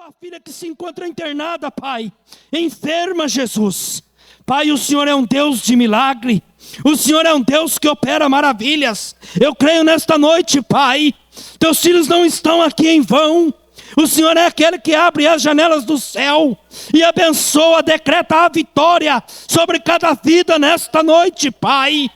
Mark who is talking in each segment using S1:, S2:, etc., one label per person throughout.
S1: tua filha que se encontra internada, Pai, enferma, Jesus. Pai, o Senhor é um Deus de milagre, o Senhor é um Deus que opera maravilhas. Eu creio nesta noite, Pai, teus filhos não estão aqui em vão. O Senhor é aquele que abre as janelas do céu e abençoa, decreta a vitória sobre cada vida nesta noite, Pai.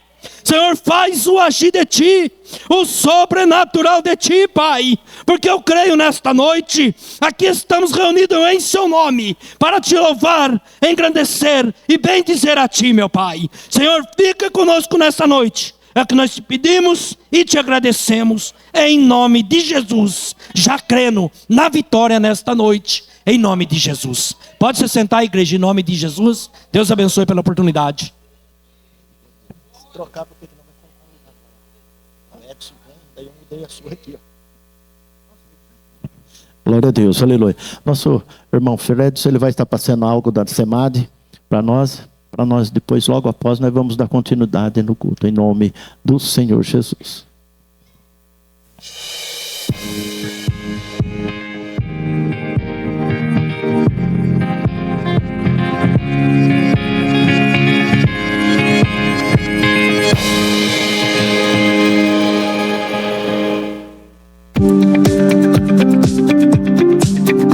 S1: Senhor, faz o agir de Ti, o sobrenatural de Ti, Pai, porque eu creio nesta noite, aqui estamos reunidos em Seu nome, para Te louvar, engrandecer e bendizer a Ti, meu Pai. Senhor, fica conosco nesta noite, é o que nós te pedimos e te agradecemos, em nome de Jesus, já crendo na vitória nesta noite, em nome de Jesus. Pode se sentar, igreja, em nome de Jesus. Deus abençoe pela oportunidade.
S2: Trocar porque não vai faltar. Edson vem, daí eu mudei a sua aqui, ó. Glória a Deus, aleluia. Nosso irmão Fredson, ele vai estar passando algo da SEMAD para nós depois, logo após, nós vamos dar continuidade no culto, em nome do Senhor Jesus.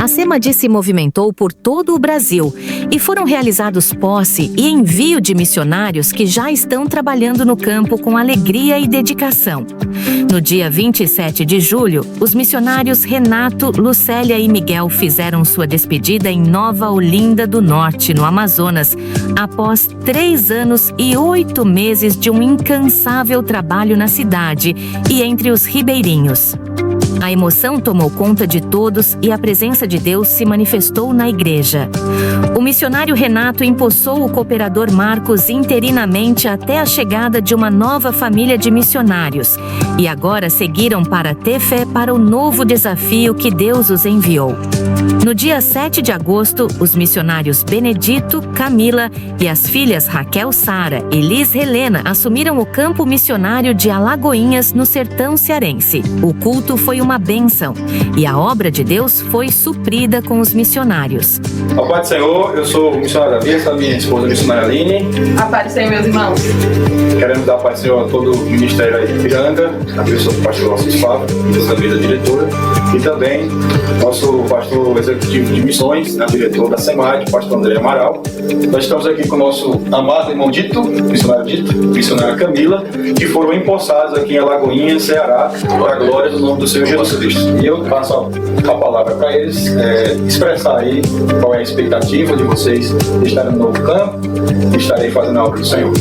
S3: A SEMAD se movimentou por todo o Brasil e foram realizados posse e envio de missionários que já estão trabalhando no campo com alegria e dedicação. No dia 27 de julho, os missionários Renato, Lucélia e Miguel fizeram sua despedida em Nova Olinda do Norte, no Amazonas, após 3 anos e 8 meses de um incansável trabalho na cidade e entre os ribeirinhos. A emoção tomou conta de todos e a presença de Deus se manifestou na igreja. O missionário Renato empossou o cooperador Marcos interinamente até a chegada de uma nova família de missionários e agora seguiram para ter fé para o novo desafio que Deus os enviou. No dia 7 de agosto, os missionários Benedito, Camila e as filhas Raquel Sara e Liz Helena assumiram o campo missionário de Alagoinhas, no sertão cearense. O culto foi uma bênção e a obra de Deus foi suprida com os missionários.
S4: A paz do Senhor, eu sou o missionário Davi, essa é a minha esposa, a missionária Aline.
S5: A paz do Senhor, meus irmãos.
S4: Queremos dar a paz do Senhor a todo o ministério aí de Piranga, a pessoa do pastor Alcides Fábio, da mesa diretora, e também nosso pastor executivo de missões, diretor da SEMAD, pastor André Amaral. Nós estamos aqui com o nosso amado irmão Dito, missionária Camila, que foram empossados aqui em Alagoinhas, Ceará, para a glória do nome do Senhor Jesus Cristo. E eu passo a palavra para eles, expressar aí qual é a expectativa de vocês de estarem no novo campo e estarem fazendo a obra do Senhor.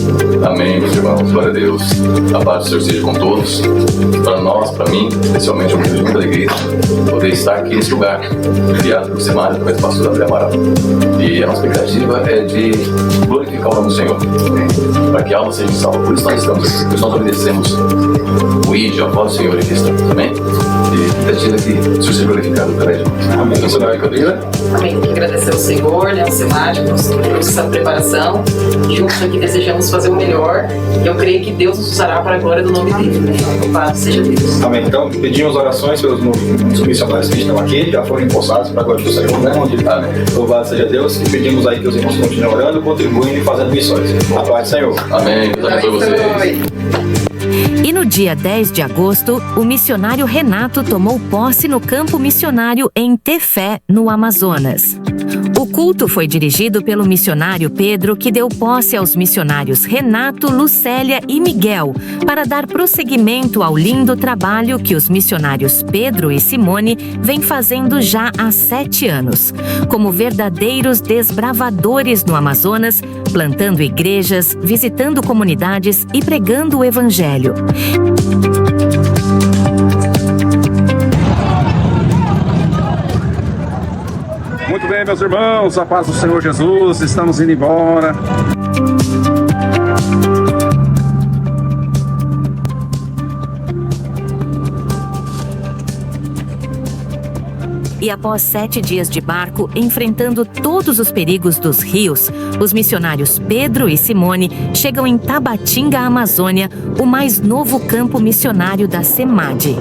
S6: Amém, meus irmãos, glória a Deus. A paz do Senhor seja com todos. Para nós, para mim, especialmente, é um motivo de muita alegria poder estar aqui nesse lugar, enviado pelo SEMAD, através do pastor André Amaral. E a nossa expectativa é de glorificar o nome do Senhor, para que a alma seja salva. Por isso nós estamos aqui, por isso nós obedecemos o ID, a voz do Senhor aqui estamos, amém? E expectativa que o Senhor seja glorificado através de nós. Amém. Missionária Camila.
S5: Amém. Tem que agradecer ao Senhor, ao SEMAD, por essa preparação. Juntos aqui desejamos fazer o melhor. Eu creio que Deus nos usará para a glória do nome dele. Louvado seja Deus.
S4: Amém. Então, pedimos orações pelos missionários que estão aqui, já foram empossados para a glória do Senhor, né? Louvado seja Deus. E pedimos aí que os irmãos continuem orando, contribuindo e fazendo missões. A paz do Senhor.
S6: Amém. Deus abençoe vocês.
S3: E no dia 10 de agosto, o missionário Renato tomou posse no campo missionário em Tefé, no Amazonas. O culto foi dirigido pelo missionário Pedro, que deu posse aos missionários Renato, Lucélia e Miguel, para dar prosseguimento ao lindo trabalho que os missionários Pedro e Simone vêm fazendo já há 7 anos, como verdadeiros desbravadores no Amazonas, plantando igrejas, visitando comunidades e pregando o Evangelho.
S7: Muito bem, meus irmãos, a paz do Senhor Jesus, estamos indo embora.
S3: E após 7 dias de barco, enfrentando todos os perigos dos rios, os missionários Pedro e Simone chegam em Tabatinga, Amazônia, o mais novo campo missionário da SEMAD.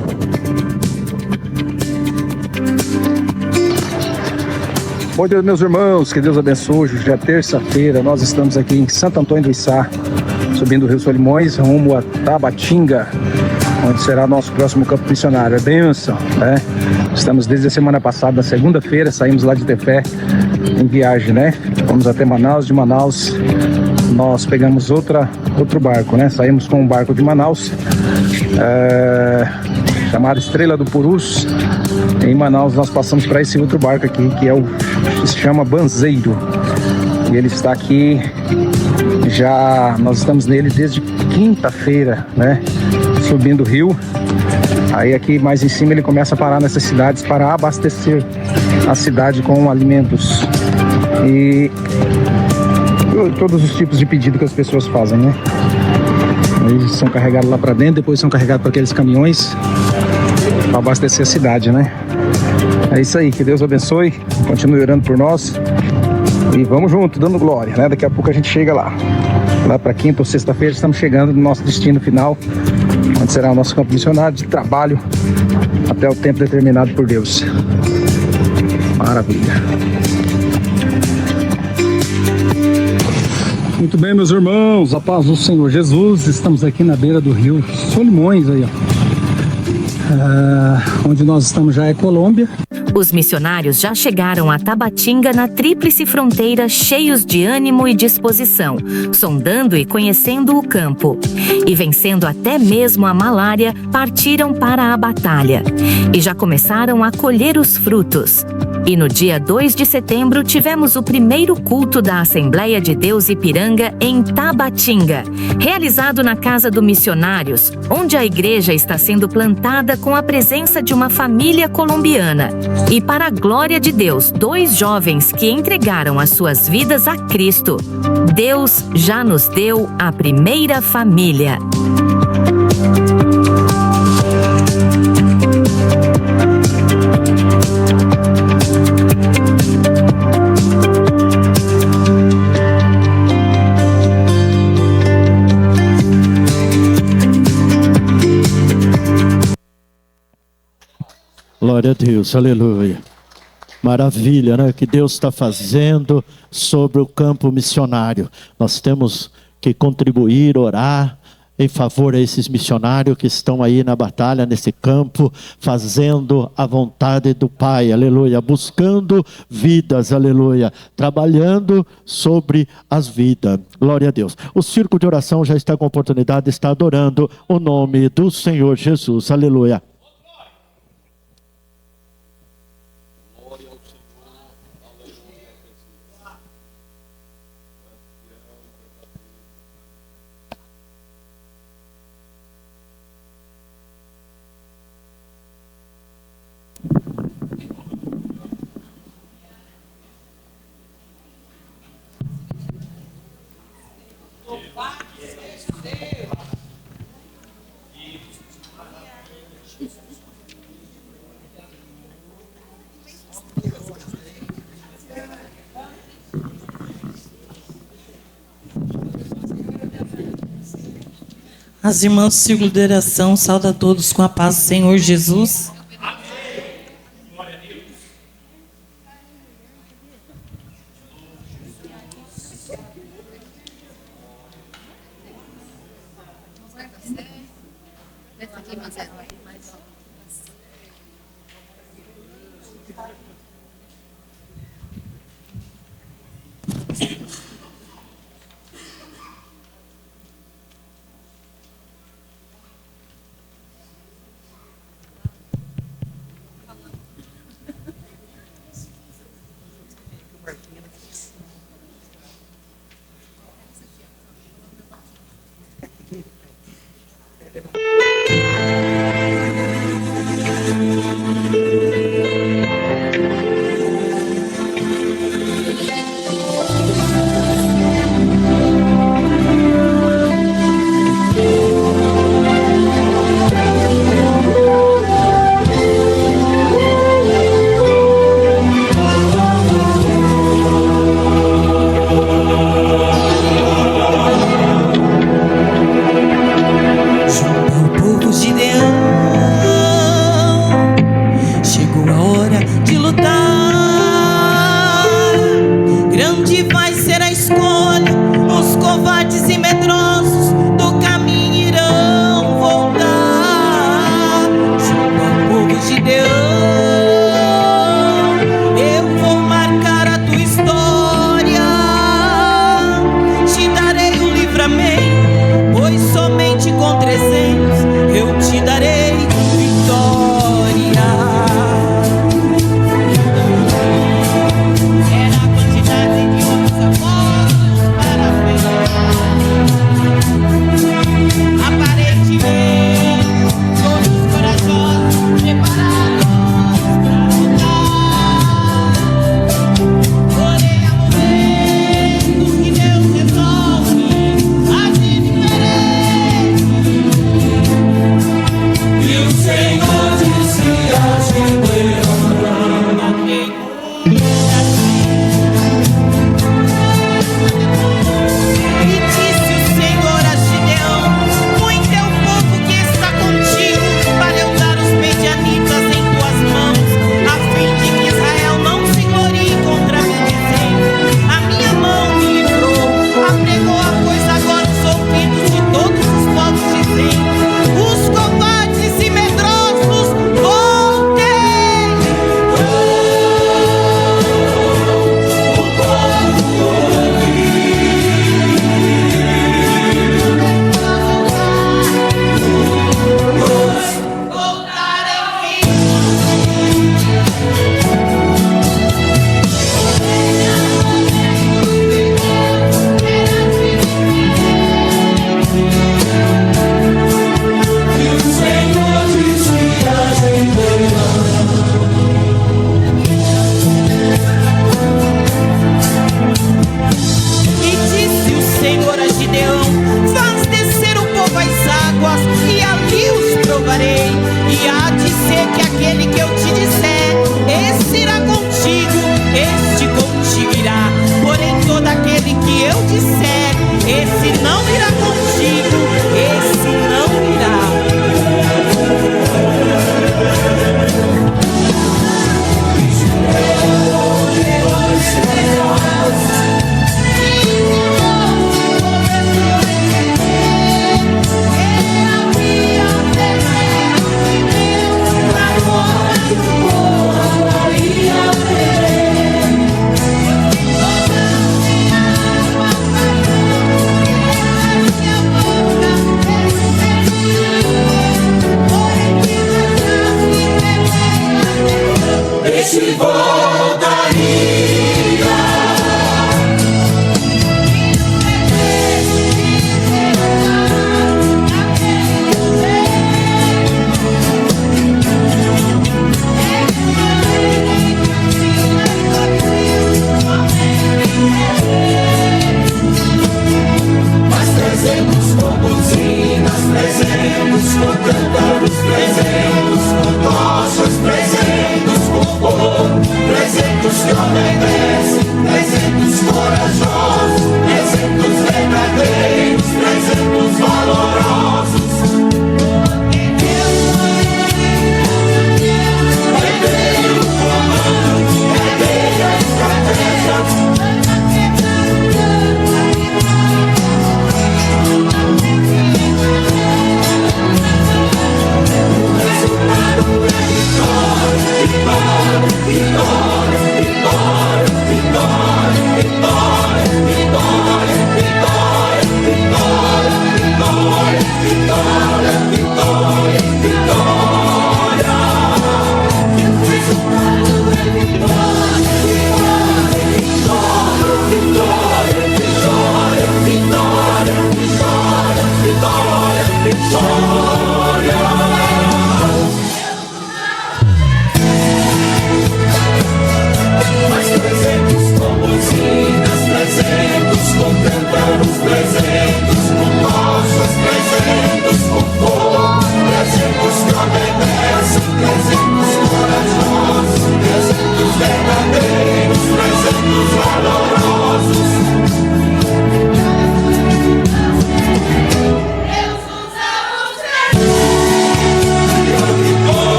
S7: Bom dia, meus irmãos, que Deus abençoe. Hoje é terça-feira, nós estamos aqui em Santo Antônio do Içá, subindo o Rio Solimões, rumo a Tabatinga, onde será nosso próximo campo missionário. É bênção, né? Estamos desde a semana passada, na segunda-feira, saímos lá de Tefé em viagem, né? Fomos até Manaus, de Manaus nós pegamos outro barco, né? Saímos com um barco de Manaus, chamado Estrela do Purus. Em Manaus nós passamos para esse outro barco aqui, que se chama Banzeiro. E ele está aqui, nós estamos nele desde quinta-feira, né? Subindo o rio. Aí aqui mais em cima ele começa a parar nessas cidades para abastecer a cidade com alimentos e todos os tipos de pedido que as pessoas fazem, né? Eles são carregados lá para dentro, depois são carregados para aqueles caminhões para abastecer a cidade, né? É isso aí, que Deus abençoe, continue orando por nós e vamos junto, dando glória, né? Daqui a pouco a gente chega lá para quinta ou sexta-feira, estamos chegando no nosso destino final, onde será o nosso campo missionário de trabalho até o tempo determinado por Deus. Maravilha. Muito bem, meus irmãos, a paz do Senhor Jesus. Estamos aqui na beira do rio Solimões, aí, ó. Onde nós estamos já é Colômbia.
S3: Os missionários já chegaram a Tabatinga na tríplice fronteira, cheios de ânimo e disposição, sondando e conhecendo o campo. E vencendo até mesmo a malária, partiram para a batalha. E já começaram a colher os frutos. E no dia 2 de setembro tivemos o primeiro culto da Assembleia de Deus Ipiranga em Tabatinga, realizado na Casa do Missionários, onde a igreja está sendo plantada com a presença de uma família colombiana. E para a glória de Deus, 2 jovens que entregaram as suas vidas a Cristo. Deus já nos deu a primeira família.
S2: Glória a Deus, aleluia. Maravilha, né? Que Deus está fazendo sobre o campo missionário. Nós temos que contribuir, orar em favor a esses missionários que estão aí na batalha, nesse campo, fazendo a vontade do Pai, aleluia, buscando vidas, aleluia, trabalhando sobre as vidas, glória a Deus. O círculo de oração já está com a oportunidade de estar adorando o nome do Senhor Jesus, aleluia.
S8: As irmãs do círculo de oração saudam a todos com a paz do Senhor Jesus.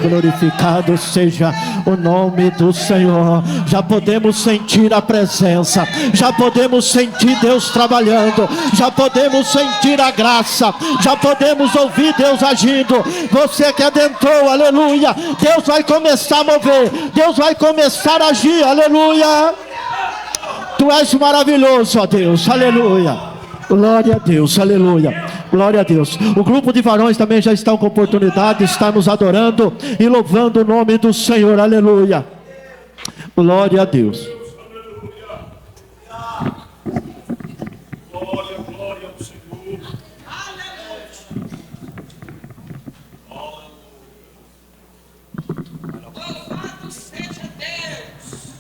S2: Glorificado seja o nome do Senhor. Já podemos sentir a presença, já podemos sentir Deus trabalhando, já podemos sentir a graça, já podemos ouvir Deus agindo. Você que adentrou, aleluia, Deus vai começar a mover, Deus vai começar a agir, aleluia. Tu és maravilhoso, ó Deus, aleluia. Glória a Deus, aleluia, glória a Deus. O grupo de varões também já está com oportunidade, está nos adorando e louvando o nome do Senhor, aleluia. Glória a Deus.
S9: Glória, glória ao Senhor.
S10: Louvado seja Deus.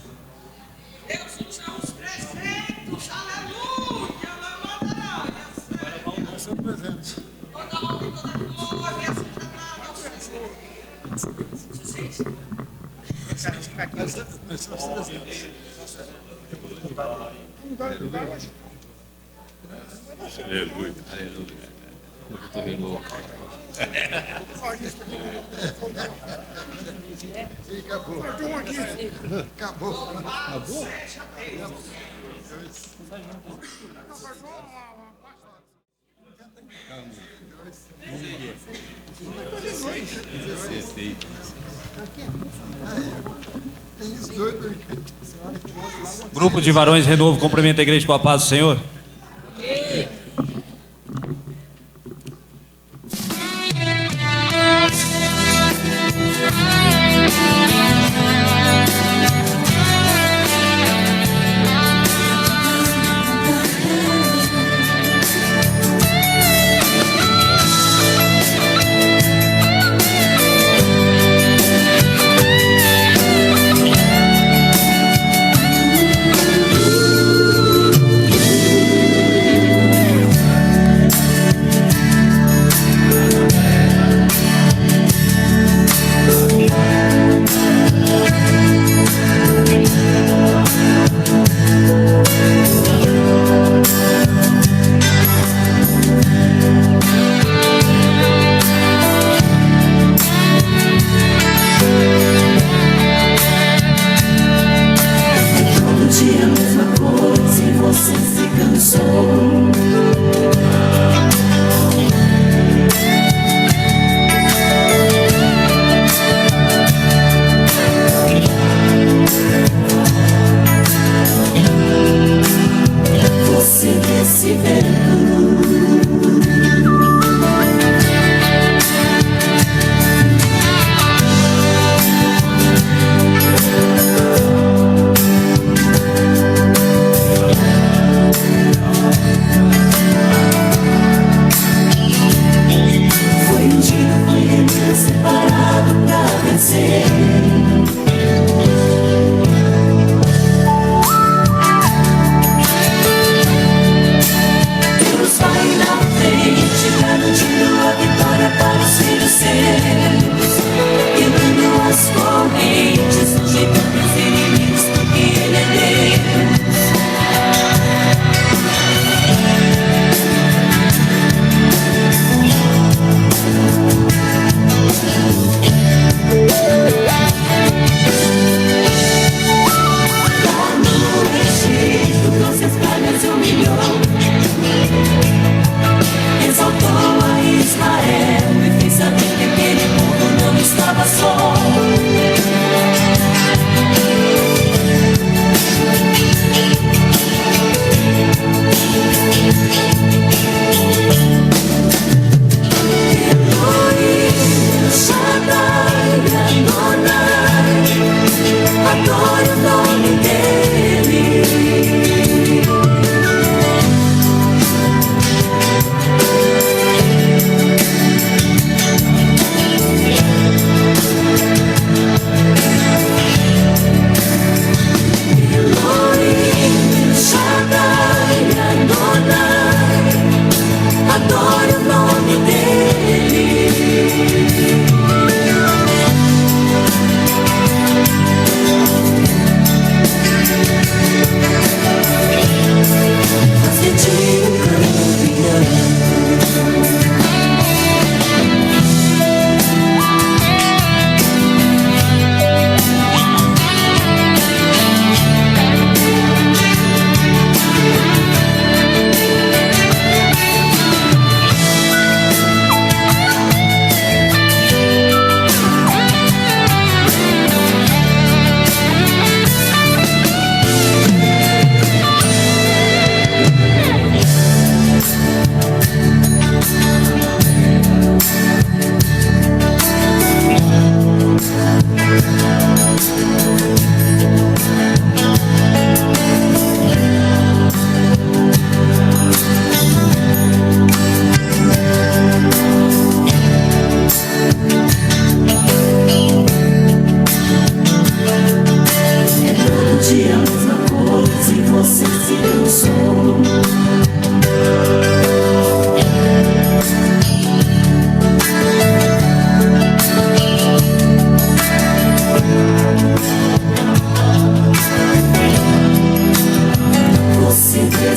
S10: Deus usa os 300, aleluia.
S9: Aleluia, aleluia. Acabou. Grupo de varões Renovo, cumprimenta a igreja com a paz do Senhor.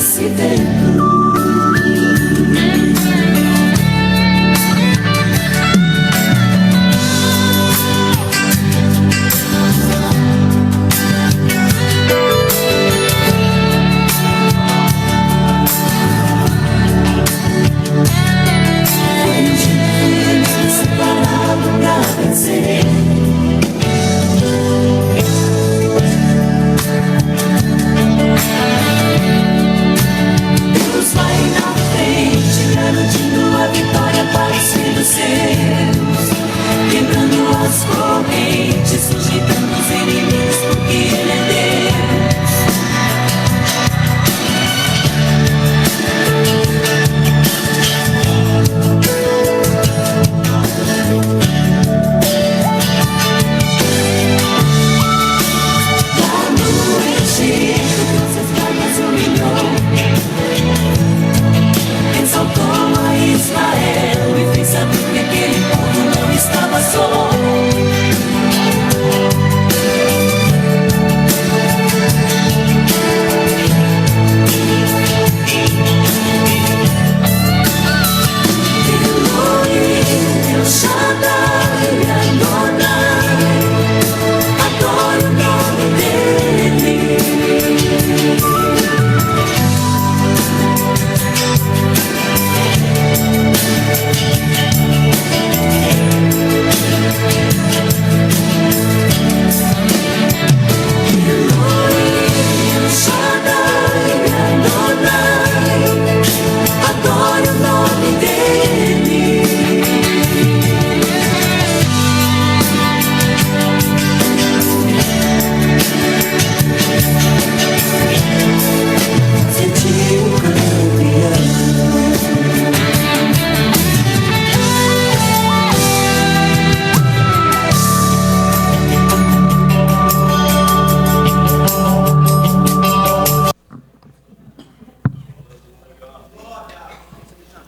S10: nasce dentro.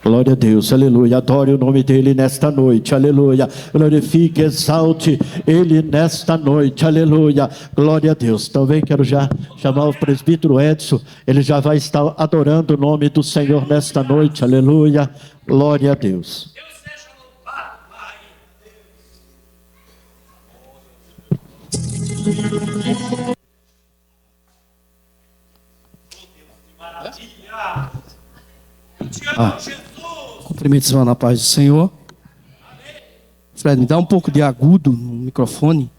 S2: Glória a Deus, aleluia, adore o nome dele nesta noite, aleluia, glorifique, exalte ele nesta noite, aleluia, glória a Deus. Também quero já chamar o presbítero Edson, ele já vai estar adorando o nome do Senhor nesta noite, aleluia, glória a Deus.
S11: Cumprimentos na paz do Senhor. Fred, me dá um pouco de agudo no microfone.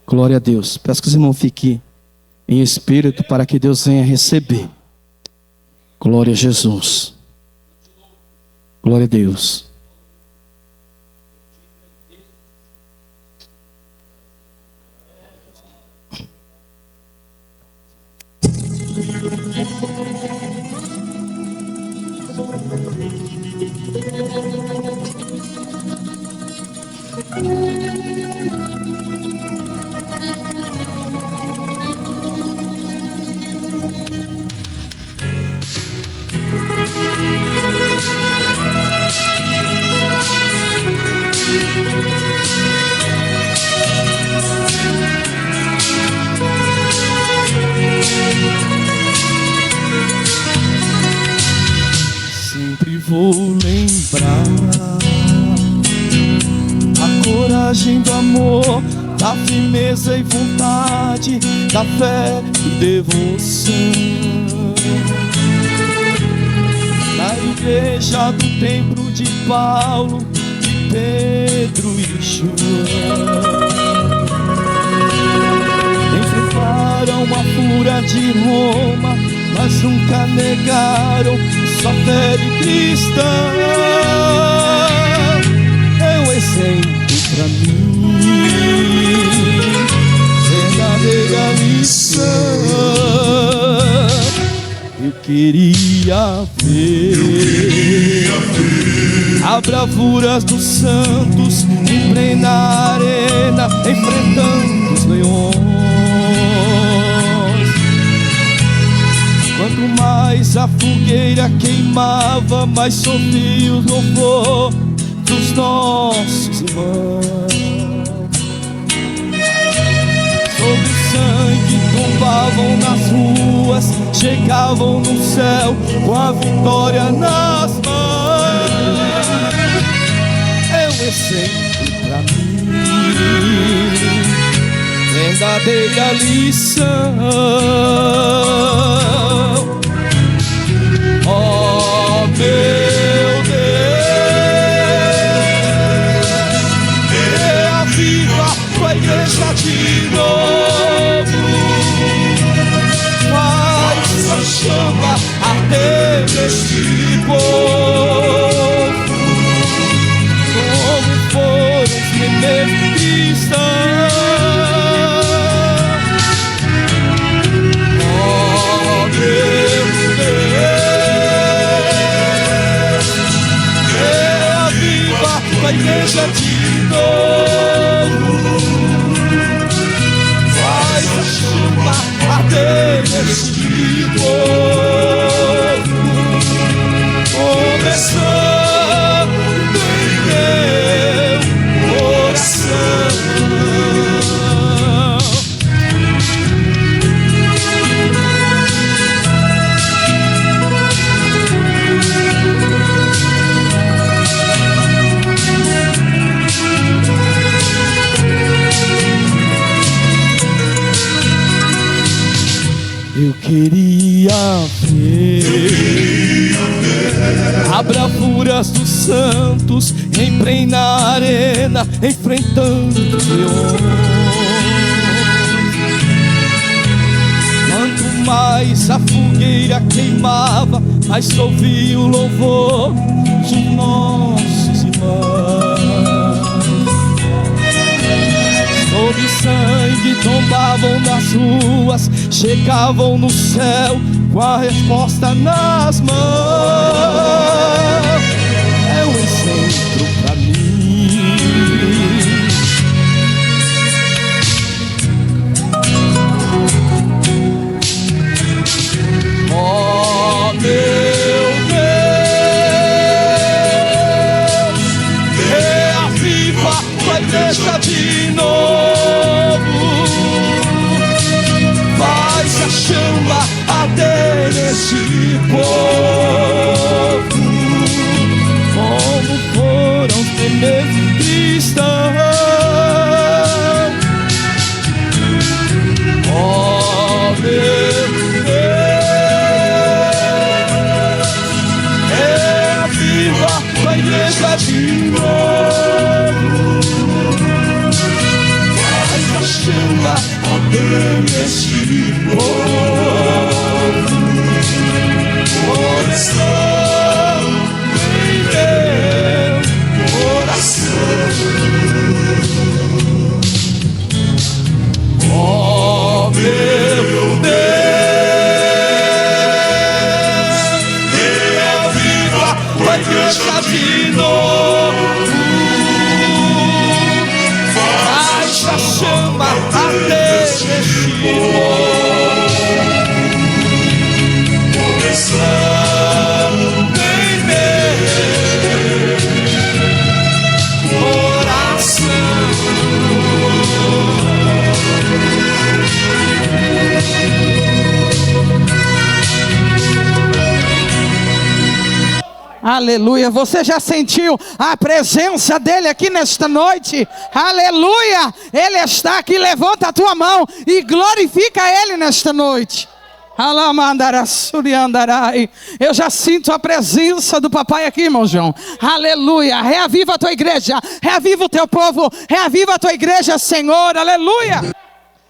S11: Glória a Deus. Peço que os irmãos fiquem em espírito para que Deus venha receber. Glória a Jesus. Glória a Deus.
S1: Sempre vou lembrar a coragem do amor, da firmeza e vontade, da fé e devoção. Na igreja do templo de Paulo, de Pedro e João, enfrentaram a fúria de Roma, mas nunca negaram sua fé de cristã. É um exemplo pra mim, verdadeira lição. Eu queria ver a bravura dos santos em plena arena, enfrentando os leões. Quanto mais a fogueira queimava, mais sofria o louvor dos nossos irmãos. Sobre o sangue tombavam nas ruas,
S11: chegavam no céu com a vitória nas mãos. É um exemplo pra mim, verdadeira lição. Oh meu Deus, reaviva tua igreja de novo, faz a chama arder neste povo, como foram os primeiros cristãos. Oh meu Deus, reaviva tua igreja de novo, faz a chama arder neste povo, começando em meu coração. Eu queria ver a bravuras dos santos em plena arena, enfrentando os leões. Quanto mais a fogueira queimava, mais se ouvia o louvor de nossos irmãos. Sob sangue tombavam nas ruas, chegavam no céu com a resposta nas mãos. É um exemplo pra mim. Oh meu Deus, reaviva tua igreja de novo, faz a chama arder neste povo, como foram os primeiros cristãos. Oh meu Deus, reaviva tua igreja de novo, faz a chama arder neste povo, coração em meu coração. Oh meu Deus, reaviva tua igreja de novo, faz a chama arder neste povo, coração em meu coração.
S10: Aleluia, você já sentiu a presença dele aqui nesta noite? Aleluia, ele está aqui, levanta a tua mão e glorifica ele nesta noite. Eu já sinto a presença do papai aqui, irmão João. Aleluia, reaviva a tua igreja, reaviva o teu povo, reaviva a tua igreja, Senhor, aleluia.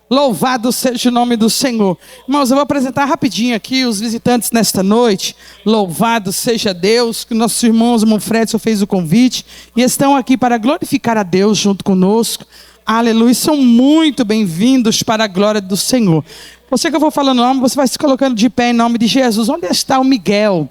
S10: Louvado seja o nome do Senhor. Irmãos, eu vou apresentar rapidinho aqui os visitantes nesta noite. Louvado seja Deus, que nossos irmãos, o irmão Fredson fez o convite e estão aqui para glorificar a Deus junto conosco. Aleluia, são muito bem-vindos para a glória do Senhor. Você que eu vou falando o nome, você vai se colocando de pé em nome de Jesus. Onde está o Miguel?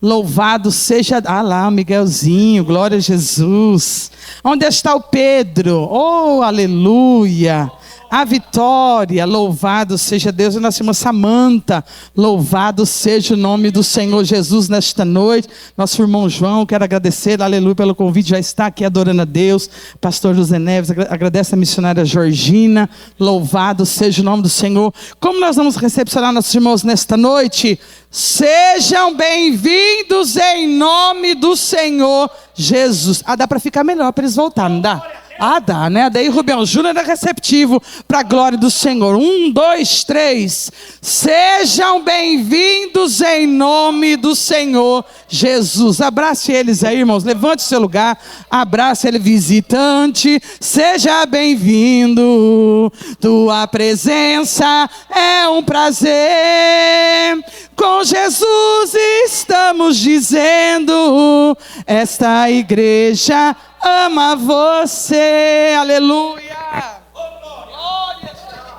S10: Louvado seja... Ah lá, o Miguelzinho, glória a Jesus. Onde está o Pedro? Oh, aleluia. A Vitória, louvado seja Deus. E nossa irmã Samanta, louvado seja o nome do Senhor Jesus nesta noite. Nosso irmão João, quero agradecer, aleluia, pelo convite, já está aqui adorando a Deus. Pastor José Neves, agradece a missionária Georgina, louvado seja o nome do Senhor. Como nós vamos recepcionar nossos irmãos nesta noite? Sejam bem-vindos em nome do Senhor Jesus. Dá para ficar melhor para eles voltarem, não dá? Dá, né? Daí Rubem Júnior é receptivo para a glória do Senhor. 1, 2, 3. Sejam bem-vindos em nome do Senhor Jesus. Abrace eles aí, irmãos. Levante o seu lugar. Abrace ele, visitante. Seja bem-vindo. Tua presença é um prazer. Com Jesus estamos dizendo: esta igreja ama você, aleluia.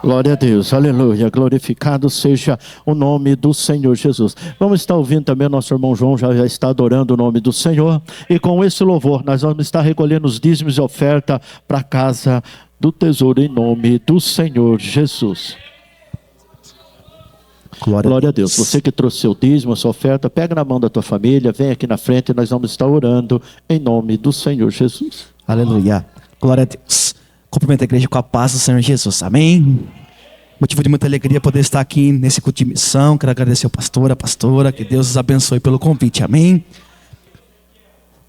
S2: Glória a Deus, aleluia, glorificado seja o nome do Senhor Jesus. Vamos estar ouvindo também, nosso irmão João já está adorando o nome do Senhor. E com esse louvor, nós vamos estar recolhendo os dízimos e oferta para a casa do tesouro em nome do Senhor Jesus. Glória a Deus. Você que trouxe seu dízimo, sua oferta, pega na mão da tua família, vem aqui na frente e nós vamos estar orando em nome do Senhor Jesus.
S11: Aleluia. Glória a Deus. Cumprimento a igreja com a paz do Senhor Jesus. Amém. Motivo de muita alegria poder estar aqui nesse culto de missão. Quero agradecer ao pastor, a pastora, que Deus os abençoe pelo convite. Amém.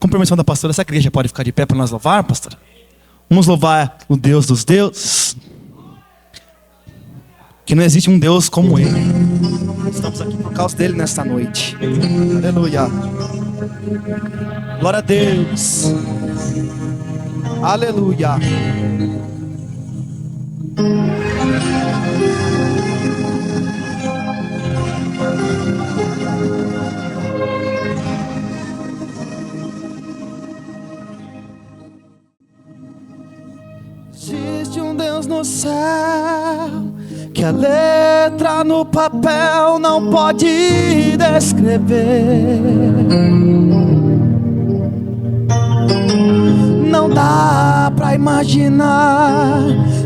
S11: Com permissão da pastora, essa igreja pode ficar de pé para nós louvar, pastora? Vamos louvar o Deus dos deuses. Que não existe um Deus como Ele. Estamos aqui por causa dele nesta noite. Aleluia. Glória a Deus. Aleluia. Existe um Deus no céu que a letra no papel não pode descrever. Não dá pra imaginar,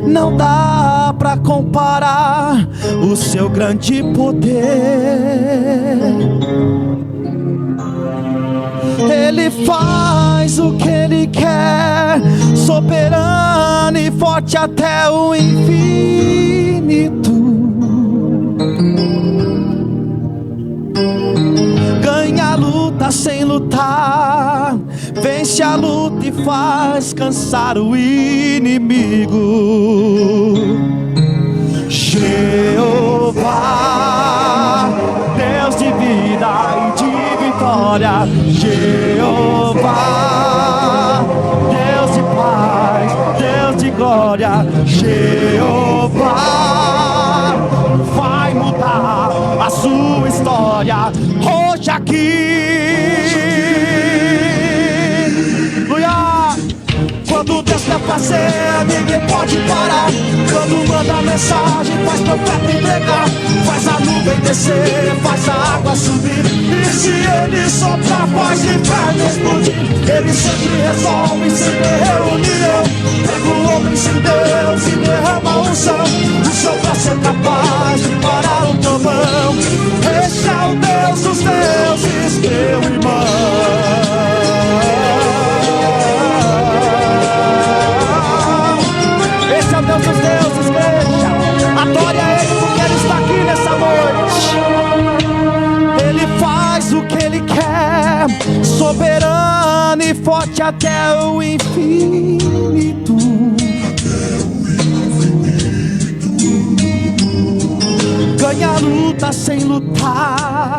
S11: não dá pra comparar o seu grande poder. Ele faz o que Ele quer, soberano e forte até o infinito. Ganha a luta sem lutar, vence a luta e faz cansar o inimigo. Jeová, Deus de vida e de vitória. Jeová, Deus de paz, Deus de glória. Jeová, vai mudar a sua história hoje aqui. Aleluia! Quando Deus quer fazer, ninguém pode parar. Quando manda mensagem, faz profeta entregar. Faz a nuvem descer, faz a água subir. E se Ele soprar, faz o inferno explodir. Ele sempre resolve, sempre reunião. Pega o homem sem Deus e derrama a unção. O seu braço é capaz de parar o trovão. Esse é o Deus dos deuses, meu irmão. Esse é o Deus dos deuses, igreja. Adore a Ele porque Ele está aqui nessa noite. Ele faz o que Ele quer, soberano e forte até o infinito. Ganha a luta sem lutar,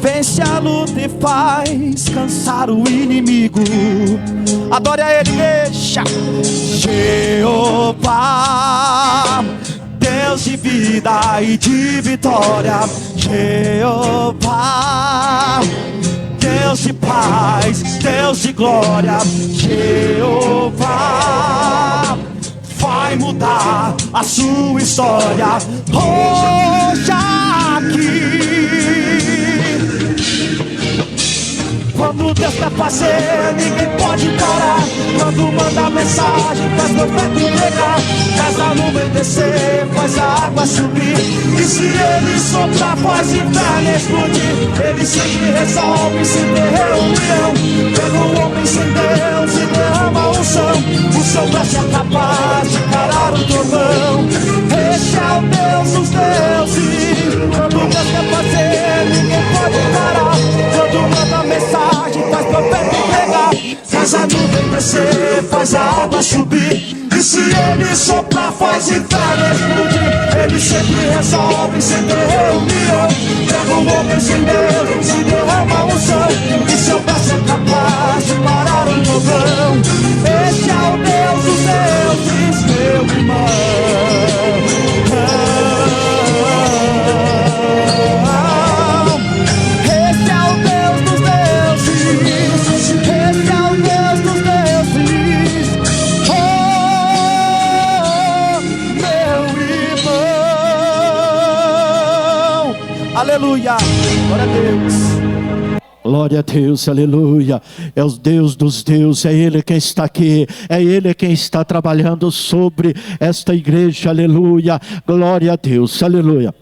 S11: vence a luta e faz cansar o inimigo. Adore a Ele, deixa. Jeová, Deus de vida e de vitória. Jeová, Deus de paz, Deus de glória. Jeová, vai mudar a sua história hoje aqui. Quando quando Deus quer fazer, ninguém pode parar. Quando manda mensagem, faz profeta entregar, faz a nuvem descer, faz a água subir. E se ele soprar, faz inferno explodir. Ele sempre resolve sem ter reunião. Pega um homem sem Deus e derrama unção. O seu braço é capaz de parar o trovão. Este é o Deus dos deuses. Quando Deus quer fazer, ninguém pode parar. Quando manda mensagem, faz profeta entregar, faz a nuvem descer, faz a água subir. E se ele soprar, faz inferno explodir. Ele sempre resolve sem ter reunião. Pega um homem sem Deus e derrama unção. E seu braço é capaz de parar um trovão. Este é o Deus dos deuses, meu irmão. Este é o Deus dos deuses. Este é o Deus dos deuses.
S2: Aleluia, glória a Deus. Glória a Deus, aleluia. É o Deus dos deuses, é Ele quem está aqui, é Ele quem está trabalhando sobre esta igreja, aleluia. Glória a Deus, aleluia.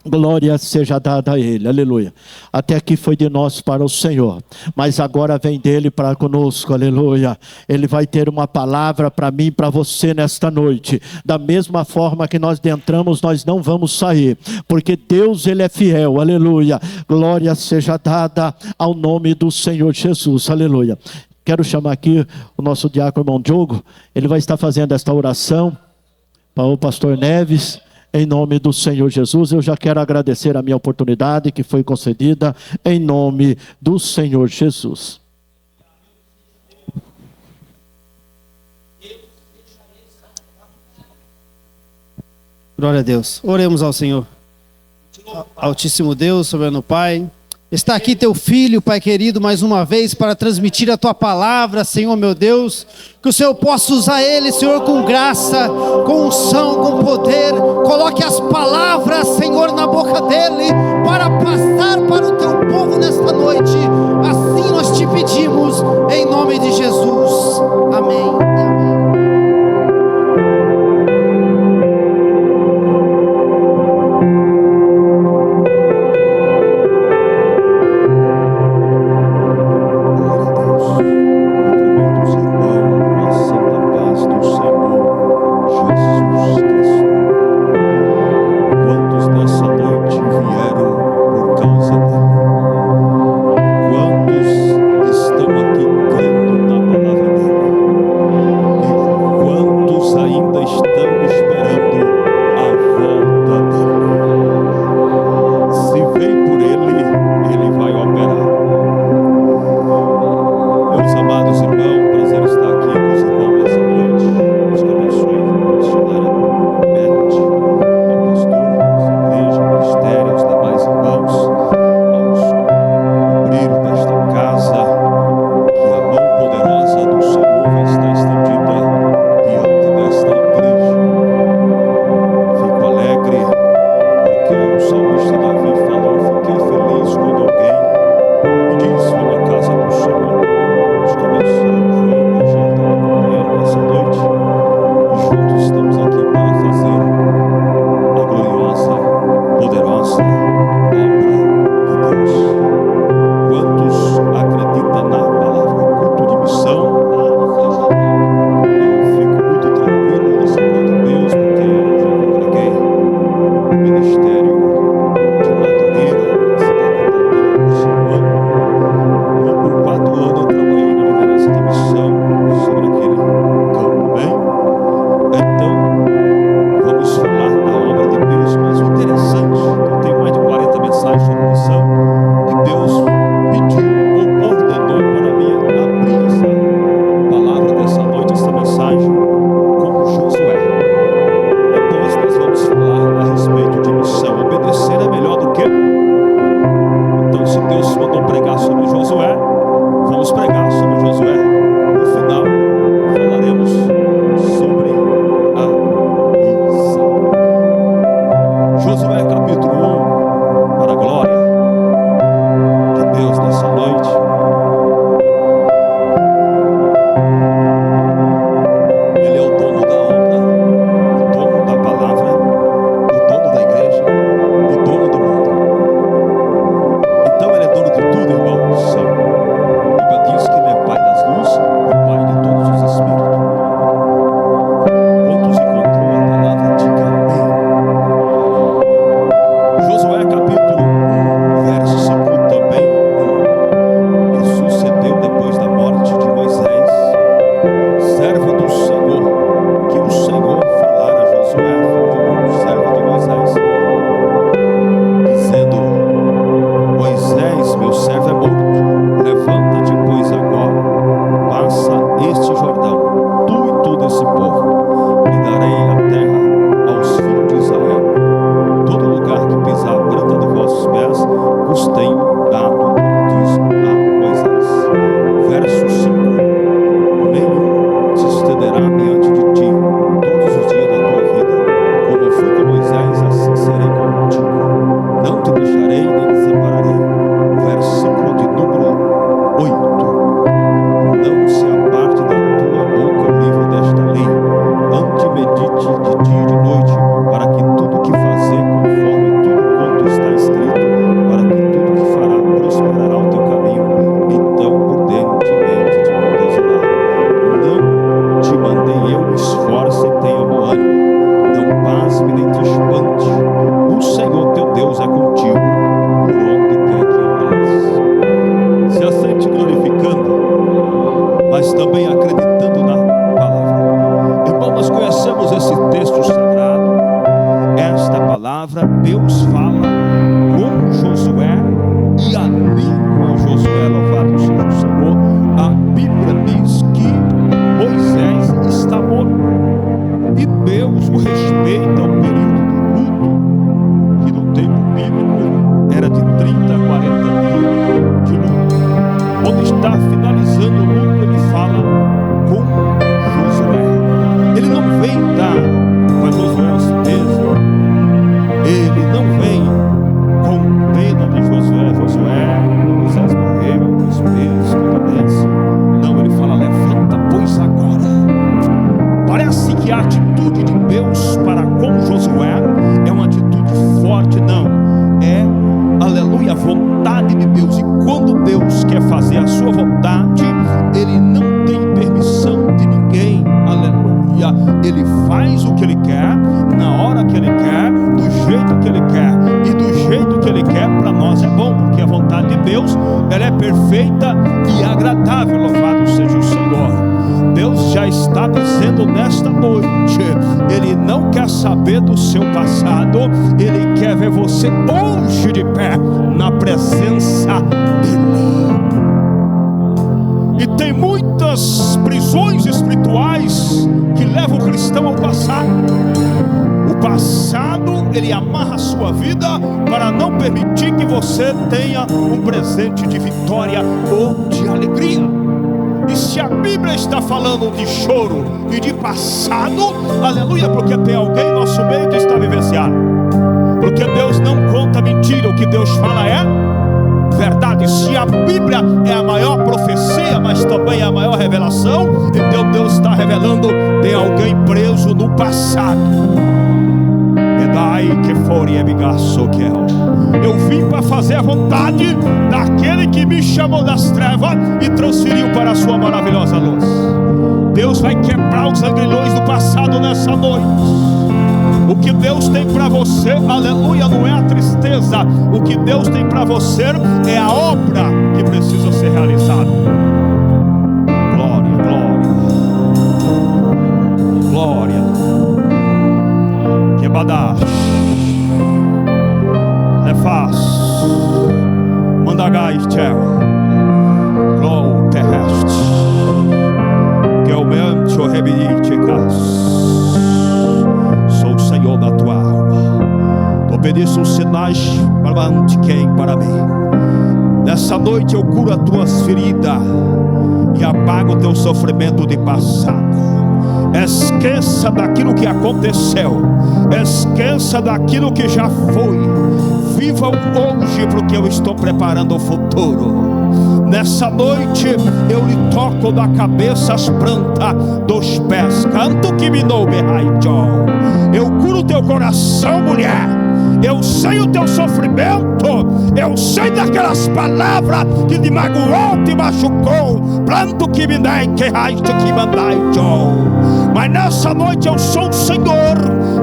S2: Glória seja dada a Ele, aleluia. Até aqui foi de nós para o Senhor, mas agora vem dele para conosco, aleluia. Ele vai ter uma palavra para mim e para você nesta noite. Da mesma forma que nós entramos, nós não vamos sair, porque Deus, Ele é fiel, aleluia. Glória seja dada ao nome do Senhor Jesus, aleluia. Quero chamar aqui o nosso diácono irmão Diogo. Ele vai estar fazendo esta oração para o pastor Neves. Em nome do Senhor Jesus, eu já quero agradecer a minha oportunidade que foi concedida, em nome do Senhor Jesus.
S12: Glória a Deus. Oremos ao Senhor. Altíssimo Deus, soberano Pai, está aqui teu filho, Pai querido, mais uma vez para transmitir a tua palavra, Senhor meu Deus. Que o Senhor possa usar ele, Senhor, com graça, com unção, com poder. Coloque as palavras, Senhor, na boca dele, para passar para o teu povo nesta noite. Assim nós te pedimos, em nome de Jesus. Amém.
S13: vontade de Deus. E quando Deus quer fazer a sua vontade, Ele não tem permissão de ninguém. Aleluia. Ele faz o que Ele quer, na hora que Ele quer, do jeito que Ele quer. E do jeito que Ele quer, para nós é bom, porque a vontade de Deus, ela é perfeita e agradável. Louvado seja o Senhor. Deus já está dizendo nesta noite, Ele não quer saber do seu passado, Ele quer ver você hoje de pé, na presença dEle. E tem muitas prisões espirituais que levam o cristão ao passado. O passado, ele amarra a sua vida para não permitir que você tenha um presente de vitória ou de alegria. E se a Bíblia está falando de choro e de passado, aleluia, porque tem alguém em nosso meio que está vivenciado. Porque Deus não conta mentira, o que Deus fala é verdade. Se a Bíblia é a maior profecia, mas também é a maior revelação, então Deus está revelando, tem alguém preso no passado. Eu vim para fazer a vontade daquele que me chamou das trevas e transferiu para a sua maravilhosa luz. Deus vai quebrar os grilhões do passado nessa noite. O que Deus tem para você, aleluia, não é a tristeza. O que Deus tem para você é a obra que precisa ser realizada. Glória, glória, glória. Que badash. Nefas. Mandagais, tchau. Glória terrestre. Que o meu te rebite sou o Senhor da tua alma. Obedeço os sinais para quem para mim. Nessa noite eu curo as tuas feridas e apago o teu sofrimento de passado. Esqueça daquilo que aconteceu, esqueça daquilo que já foi. Viva hoje, porque eu estou preparando o futuro. Nessa noite eu lhe toco da cabeça às plantas dos pés. Canto que me noube, Raijó. Eu curo teu coração, mulher. Eu sei o teu sofrimento. Eu sei daquelas palavras que te magoou, te machucou. Planto que me dai, que raiz que mandai, mas nessa noite eu sou o Senhor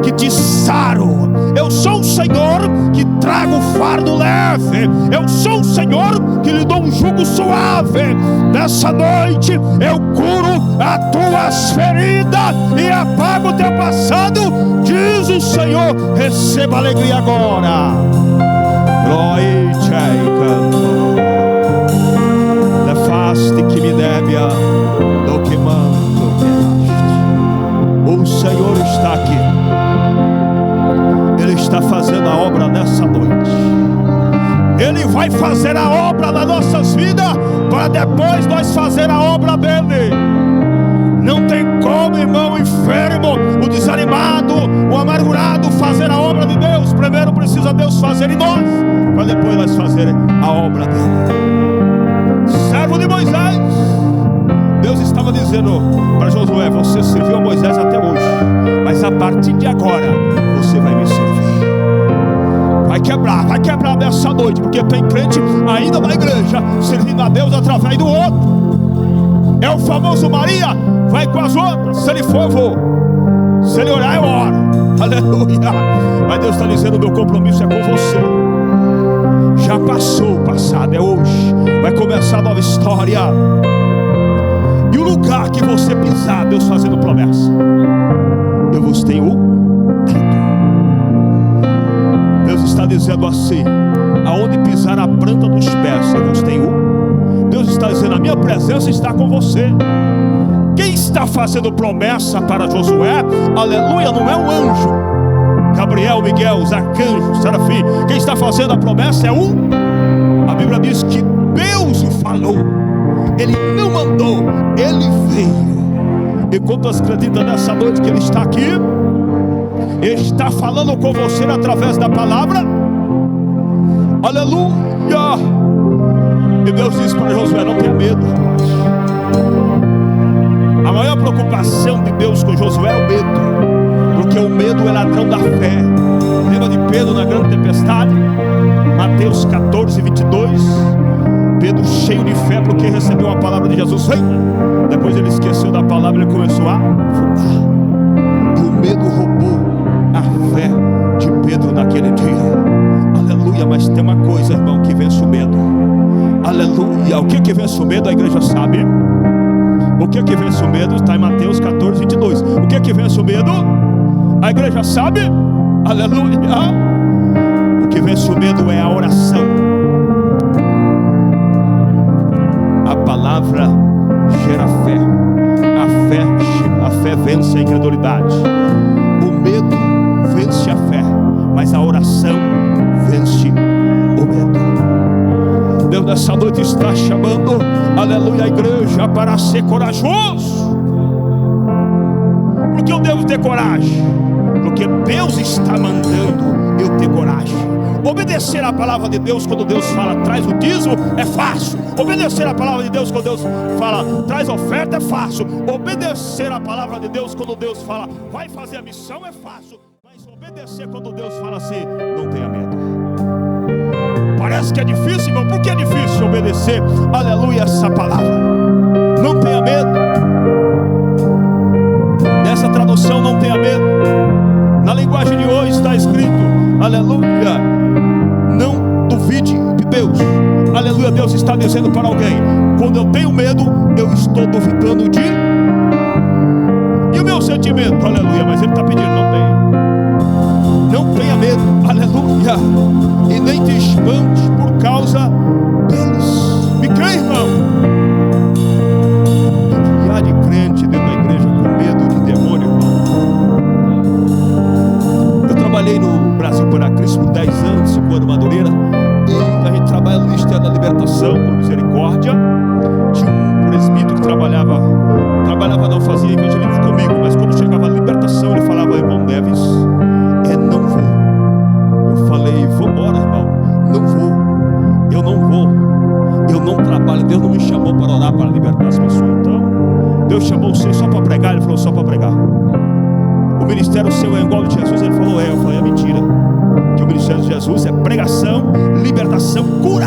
S13: que te saro. Eu sou o Senhor que trago o fardo leve. Eu sou o Senhor que lhe dou um jugo suave. Nessa noite eu curo as tuas feridas e apago o teu passado. Diz o Senhor, receba alegria agora. Glória e canto. Lefaste que me deve do que manto. O Senhor está aqui. Ele está fazendo a obra nessa noite. Ele vai fazer a obra nas nossas vidas, para depois nós fazer a obra dele. Não tem como, irmão, o enfermo, o desanimado, o amargurado fazer a obra de Deus. Primeiro precisa Deus fazer em nós, para depois nós fazer a obra dele. Servo de Moisés, Deus estava dizendo para Josué: você serviu a Moisés até hoje, mas a partir de agora você vai me servir. Vai quebrar nessa noite, porque tem crente ainda na igreja servindo a Deus através do outro. É o famoso Maria, vai com as outras. Se ele for, eu vou. Se ele orar, eu oro. Aleluia. Mas Deus está dizendo: meu compromisso é com você. Já passou o passado, é hoje. Vai começar a nova história. E o lugar que você pisar, Deus fazendo promessa: eu vos tenho dado. Deus está dizendo assim: aonde pisar a planta dos pés, eu vos tenho. Deus está dizendo: a minha presença está com você. Quem está fazendo promessa para Josué, aleluia, não é um anjo, Gabriel, Miguel, os arcanjos, Serafim. Quem está fazendo a promessa é a Bíblia diz que Deus o falou. Ele não mandou, ele veio. E quantos acreditam nessa noite que ele está aqui? Ele está falando com você através da palavra. Aleluia. E Deus disse para Josué: não tenha medo, rapaz. A maior preocupação de Deus com Josué é o medo, porque o medo é ladrão da fé. Lembra de Pedro na grande tempestade? Mateus 14, 22. Pedro, cheio de fé, porque recebeu a palavra de Jesus, vem. Depois ele esqueceu da palavra e começou a afundar. E o medo roubou a fé de Pedro naquele dia. Aleluia. Mas tem uma coisa, irmão, que vence o medo. Aleluia. O que vence o medo? A igreja sabe. O que vence o medo? Está em Mateus 14, 22. O que vence o medo? A igreja sabe. Aleluia. O que vence o medo é a oração. A palavra gera fé. A fé vence a incredulidade. O medo vence a fé, mas a oração vence o medo. Deus nessa noite está chamando, aleluia, a igreja para ser corajoso. Por que eu devo ter coragem? Porque Deus está mandando eu ter coragem. Obedecer a palavra de Deus quando Deus fala traz o dízimo é fácil. Obedecer a palavra de Deus quando Deus fala traz oferta é fácil. Obedecer a palavra de Deus quando Deus fala vai fazer a missão é fácil. Mas obedecer quando Deus fala assim, não tenha medo. Parece que é difícil, irmão. Por que é difícil obedecer, aleluia, essa palavra? Não tenha medo. Nessa tradução, não tenha medo. Na linguagem de hoje está escrito, aleluia, não duvide de Deus. Aleluia, Deus está dizendo para alguém, quando eu tenho medo, eu estou duvidando de... E o meu sentimento, aleluia, mas ele está pedindo, não tenha medo, aleluia, e nem te espante por causa deles. Me crê, irmão? E há de crente dentro da igreja com medo de demônio, irmão. Eu trabalhei no Brasil para Cristo por 10 anos, 5 anos Madureira, e a gente trabalha no Ministério da Libertação, por misericórdia. Tinha um presbítero que trabalhava não, fazia evangelismo comigo, mas quando chegava a libertação, ele falava, irmão Neves, não vou. Eu falei, vambora, irmão, eu não vou, eu não trabalho, Deus não me chamou para orar, para libertar as pessoas. Então, Deus chamou você só para pregar, ele falou, só para pregar. O ministério seu é igual de Jesus, ele falou, eu falei, é mentira, que o ministério de Jesus é pregação, libertação, cura.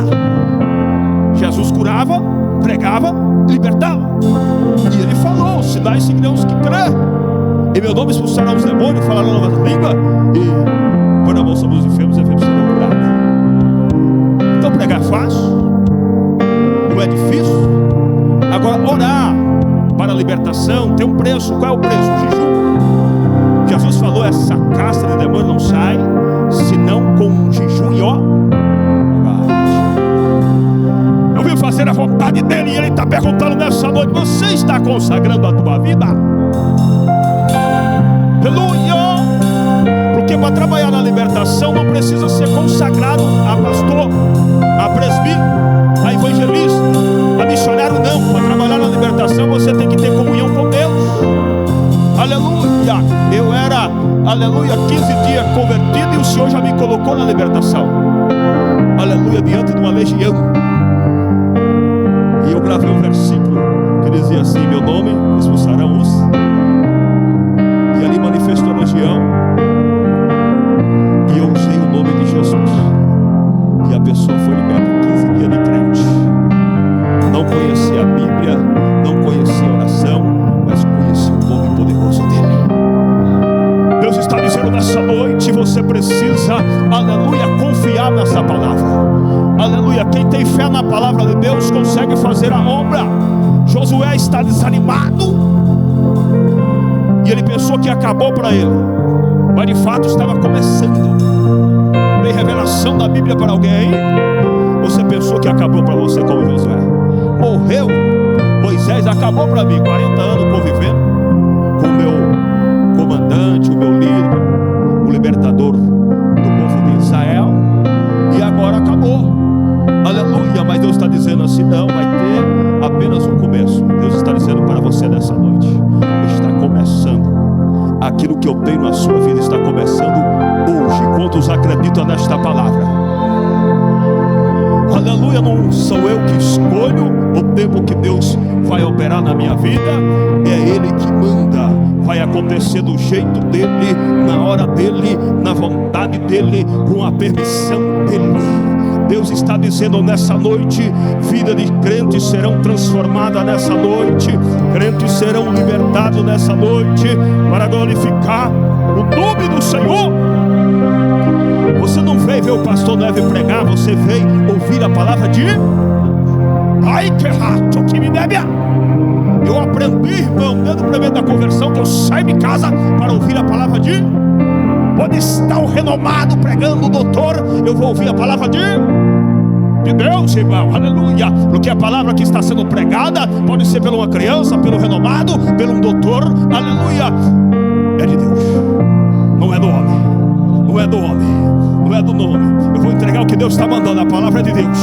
S13: Jesus curava, pregava, libertava. E ele falou, sinais seguirão os que crê. Em meu nome expulsarão os demônios, falarão novas línguas, e quando a mão sobre os enfermos serão curados. Então pregar é fácil, não é difícil. Agora orar para a libertação tem um preço. Qual é o preço? O jejum. Jesus falou, essa casta de demônio não sai, senão com um jejum e eu vim fazer a vontade dele, e ele está perguntando nessa noite, você está consagrando a tua vida? Aleluia! Porque para trabalhar na libertação não precisa ser consagrado a pastor, a presbítero, a evangelista, a missionário, não. Para trabalhar na libertação você tem que ter comunhão com Deus. Aleluia! Eu era, aleluia, 15 dias convertido e o Senhor já me colocou na libertação. Aleluia, diante de uma legião. E eu gravei um versículo que dizia assim, meu nome expulsarão os... E ali manifestou a legião. E eu usei o nome de Jesus. E a pessoa foi liberta 15 dias de crente. Não conhecia a Bíblia, não conhecia a oração, mas conhecia o nome poderoso dele. Deus está dizendo nessa noite, você precisa, aleluia, confiar nessa palavra. Aleluia, quem tem fé na palavra de Deus consegue fazer a obra. Josué está desanimado e ele pensou que acabou para ele, mas de fato estava começando. Tem revelação da Bíblia para alguém? Você pensou que acabou para você como Josué? Morreu. Moisés acabou para mim, 40 anos convivendo com o meu comandante, o meu líder, o libertador do povo de Israel, e agora acabou. Aleluia, mas Deus está dizendo assim, não, vai ter apenas um começo. Deus está dizendo para você nessa noite, está começando. Aquilo que eu tenho na sua vida está começando hoje. Quantos acreditam nesta palavra? Aleluia, não sou eu que escolho o tempo que Deus vai operar na minha vida, é Ele que manda. Vai acontecer do jeito dele, na hora dele, na vontade dele, com a permissão dele. Deus está dizendo nessa noite, vida de crentes serão transformadas nessa noite, crentes serão libertados nessa noite, para glorificar o nome do Senhor. Você não veio ver o pastor Neve pregar, você veio ouvir a palavra de... Ai, que rato, que me deve. Eu aprendi, irmão, dentro do primeiro da conversão, que eu saio de casa para ouvir a palavra de... Pode estar o renomado pregando, o doutor, eu vou ouvir a palavra de Deus, irmão, aleluia. Porque a palavra que está sendo pregada pode ser por uma criança, pelo renomado, pelo um doutor, aleluia. É de Deus, não é do homem, não é do homem, não é do nome. Eu vou entregar o que Deus está mandando, a palavra é de Deus.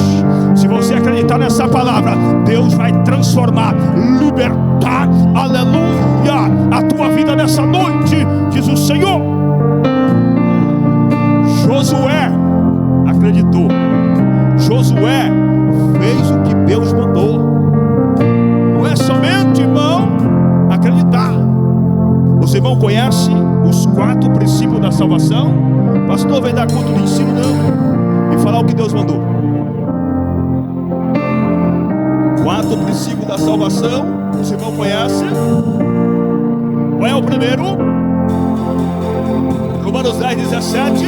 S13: Se você acreditar nessa palavra, Deus vai transformar, libertar, aleluia, a tua vida nessa noite, diz o Senhor. Josué acreditou, Josué fez o que Deus mandou. Não é somente, irmão, acreditar. Os irmãos conhecem os 4 princípios da salvação? Pastor, vem dar culto de ensino, não, e falar o que Deus mandou. 4 princípios da salvação, os irmãos conhecem? Qual é o primeiro? Romanos 10, 17.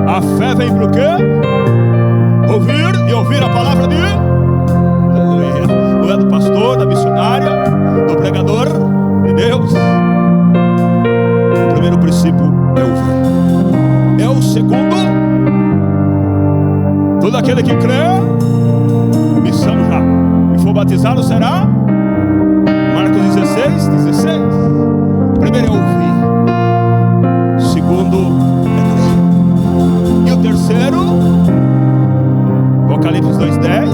S13: A fé vem por quê? Ouvir e ouvir a palavra de... Aleluia. Não é do pastor, da missionária, do pregador, de Deus. O primeiro princípio é ouvir. É o segundo. Todo aquele que crê, missão já. E for batizado será... Marcos 16, 16. Primeiro é ouvir. Segundo é crer. E o terceiro, Apocalipse 2:10.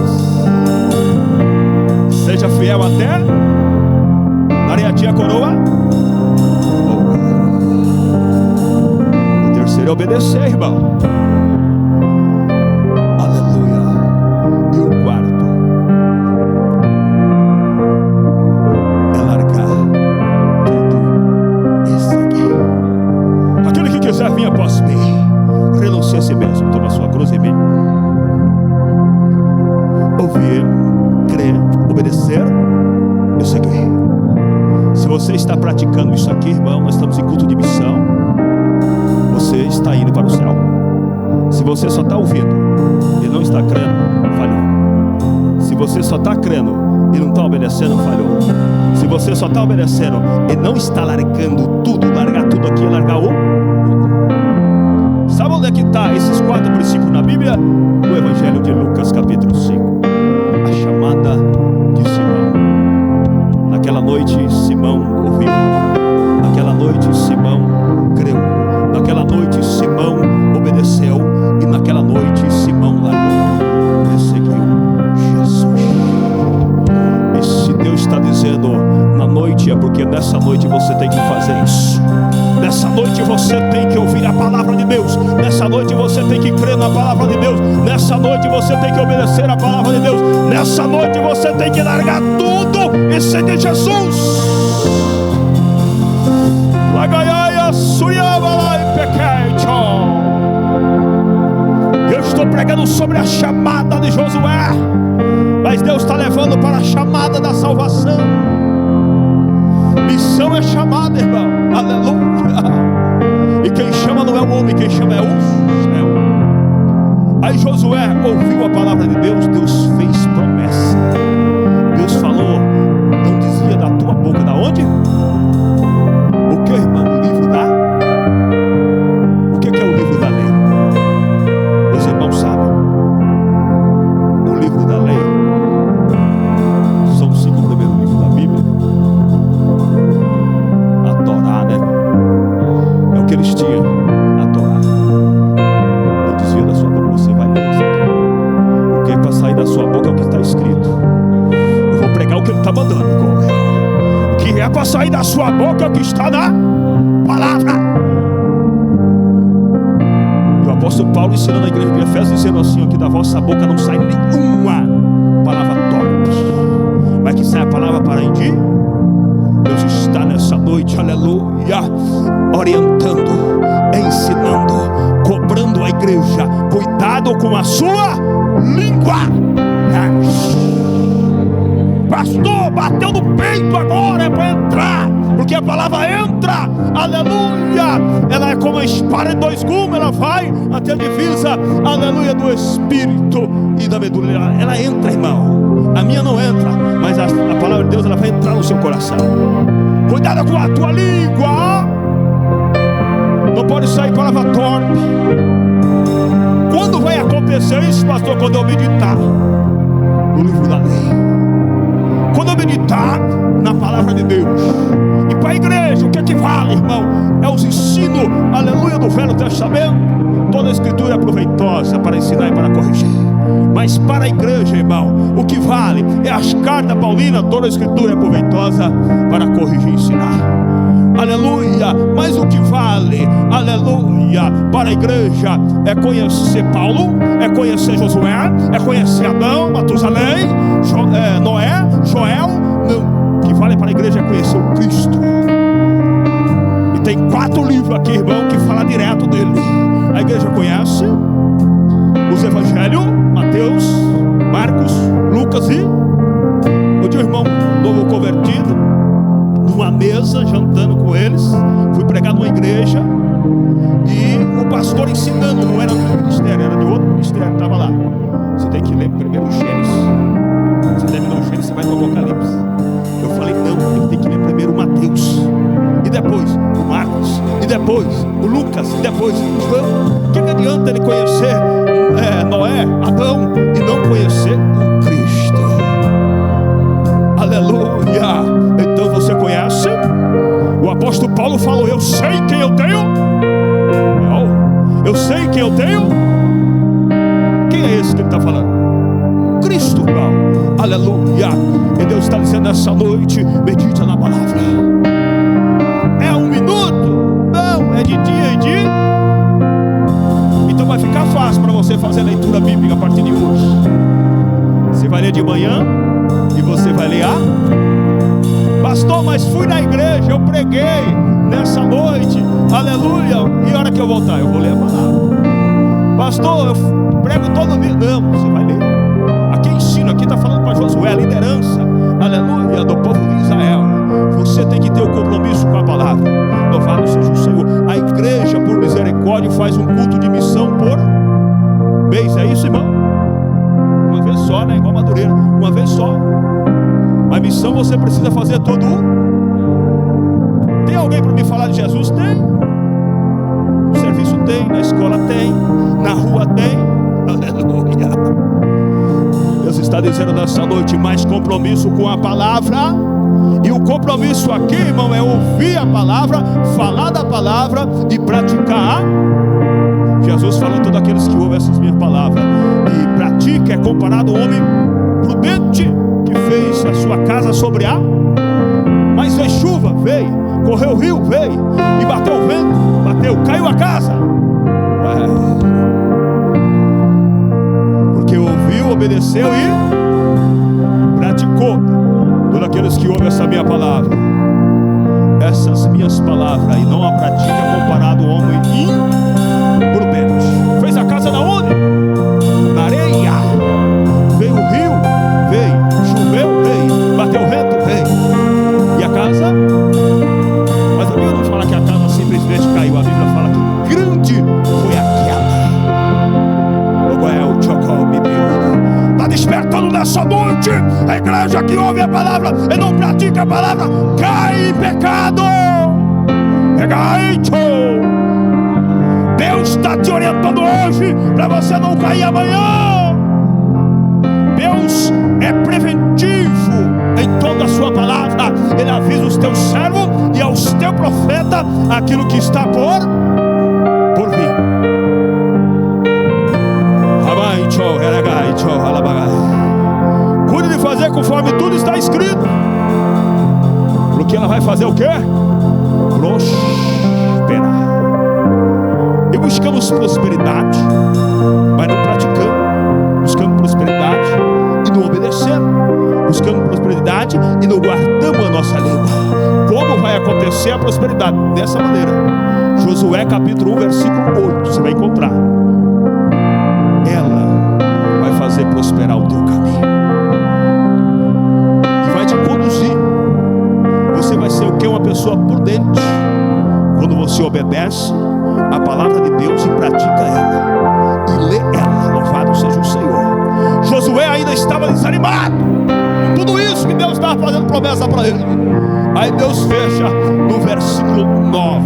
S13: Seja fiel até, darei a ti a coroa. O terceiro é obedecer, irmão. Aleluia. E o quarto é largar tudo e seguir. Aquele que quiser vir após mim, renuncie a si mesmo, toma sua cruz e vem. Ouvir, crer, obedecer e seguir. Se você está praticando isso aqui, irmão, nós estamos em culto de missão, você está indo para o céu. Se você só está ouvindo e não está crendo, falhou. Se você só está crendo e não está obedecendo, falhou. Se você só está obedecendo e não está largando tudo, largar tudo aqui, largar o... Sabe onde é que está esses 4 princípios na Bíblia? No Evangelho de Lucas, capítulo 5. A chamada de Simão. Naquela noite, Simão ouviu. Naquela noite, Simão creu. Naquela noite, Simão obedeceu. E naquela noite, Simão largou e seguiu Jesus. E se Deus está dizendo na noite, é porque nessa noite você tem que fazer isso. Nessa noite você tem que ouvir a palavra de Deus. Nessa noite você tem que crer na palavra de Deus. Nessa noite você tem que obedecer a palavra de Deus. Nessa noite você tem que largar tudo e seguir Jesus. Eu estou pregando sobre a chamada de Josué, mas Deus está levando para a chamada da salvação. Missão é chamada, irmão. Aleluia. E quem chama não é o homem, quem chama é o céu. Aí Josué ouviu a palavra de Deus. Deus fez promessa. Deus falou, não dizia da tua boca, da onde? O que, irmão? O livro da... O que é o livro da lei? Os irmãos sabem. O livro da lei são os 5 primeiros livros da Bíblia. A Torá, né? É o que eles tinham, a Torá. Não desvia da sua boca, você vai pensar. O que é para sair da sua boca é o que está escrito. Eu vou pregar o que ele está mandando. O que é para sair da sua boca é o que está na palavra. apóstolo Paulo ensinando a igreja de Efésios, dizendo assim, ó, que da vossa boca não sai nenhuma palavra torpe, mas que sai a palavra para indir. Deus está nessa noite, aleluia, orientando, ensinando, cobrando a igreja. Cuidado com a sua língua. Pastor, bateu no peito agora, é para entrar, porque a palavra entra, aleluia, ela é como a espada de dois gumes, ela vai até a divisa, aleluia, do espírito e da medula, ela entra, irmão. A minha não entra, mas a palavra de Deus, ela vai entrar no seu coração. Cuidado com a tua língua, não pode sair palavra torpe. Quando vai acontecer isso, pastor? Quando eu meditar no livro da lei, quando eu meditar na palavra de Deus. E para a igreja, o que é que vale, irmão? É os ensinos, aleluia, do Velho Testamento. Toda a escritura é proveitosa para ensinar e para corrigir. Mas para a igreja, irmão, o que vale é as cartas paulinas. Toda a escritura é proveitosa para corrigir e ensinar. Aleluia. Mas o que vale, aleluia, para a igreja é conhecer Paulo, é conhecer Josué, é conhecer Adão, Matusalém, Noé, Joel. Não, o que vale para a igreja é conhecer o Cristo. E tem 4 livros aqui, irmão, que fala direto dele. A igreja conhece os evangelhos, Mateus, Marcos, Lucas e o de um irmão novo convertido, numa mesa, jantando com eles. Fui pregar numa igreja e o pastor ensinando, não era do meu ministério, era de outro ministério, estava lá. Você tem que ler primeiro Gênesis. Você deve ler o Gênesis, você vai para o Apocalipse. Eu falei, não, ele tem que ler primeiro o Mateus, e depois o Marcos, e depois o Lucas, e depois o João. O que adianta ele conhecer Noé, Adão, e não conhecer o Cristo? Aleluia. Então você conhece? O apóstolo Paulo falou, eu sei quem eu tenho. Eu sei quem eu tenho. Quem é esse que ele está falando? Cristo, irmão. Aleluia. E Deus está dizendo nessa noite, medita na palavra. É 1 minuto? Não, é de dia e de. Então vai ficar fácil para você fazer a leitura bíblica a partir de hoje. Você vai ler de manhã e você vai ler pastor, mas fui na igreja, eu preguei nessa noite, aleluia, e a hora que eu voltar, eu vou ler a palavra. Pastor, eu prego todo dia. Não, você vai ler. Aqui ensino, aqui está falando para Josué, a liderança, aleluia, do povo de Israel. Você tem que ter o compromisso com a palavra. Louvado seja o Senhor. A igreja, por misericórdia, faz um culto de missão por mês. É isso, irmão? Uma vez só, né? Igual Madureira, uma vez só. A missão você precisa fazer todo. Tem alguém para me falar de Jesus? Tem. No serviço tem, na escola tem, na rua tem. Aleluia. Deus está dizendo nessa noite, mais compromisso com a palavra. E o compromisso aqui, irmão, é ouvir a palavra, falar da palavra e praticar. Jesus falou, todos aqueles que ouvem essas minhas palavras e pratica, é comparado ao homem prudente que fez a sua casa sobre a. Mas veio chuva, veio, correu o rio, veio, e bateu o vento, bateu, caiu a casa. Porque ouviu, obedeceu e praticou. Todos aqueles que ouvem essa minha palavra, essas minhas palavras, e não a pratica, comparado ao homem imprudente. Fez a casa na onde? Na areia. Veio o rio, veio, choveu, veio, bateu o vento, veio. E a casa? Mas a Bíblia não fala que a casa simplesmente caiu. A Bíblia fala que grande foi a queda. Está despertando nessa noite. A igreja que ouve a palavra e não pratica a palavra cai em pecado. Deus está te orientando hoje para você não cair amanhã. Deus é preventivo em toda a sua palavra. Ele avisa os teus servos e aos teus profetas aquilo que está por vir. Cuide de fazer conforme tudo está escrito, porque ela vai fazer o quê? Prosperar. E buscamos buscamos prosperidade, mas não praticamos. Buscamos prosperidade e não obedecemos. Buscamos prosperidade e não guardamos a nossa língua. Como vai acontecer a prosperidade? Dessa maneira. Josué capítulo 1, versículo 8, você vai encontrar. Ela vai fazer prosperar o teu caminho e vai te conduzir. Você vai ser o que? Uma pessoa prudente quando você obedece a palavra de Deus e pratica ela e lê ela. Louvado seja o Senhor. Josué ainda estava desanimado. Tudo isso que Deus estava fazendo promessa para ele. Aí Deus fecha no versículo 9.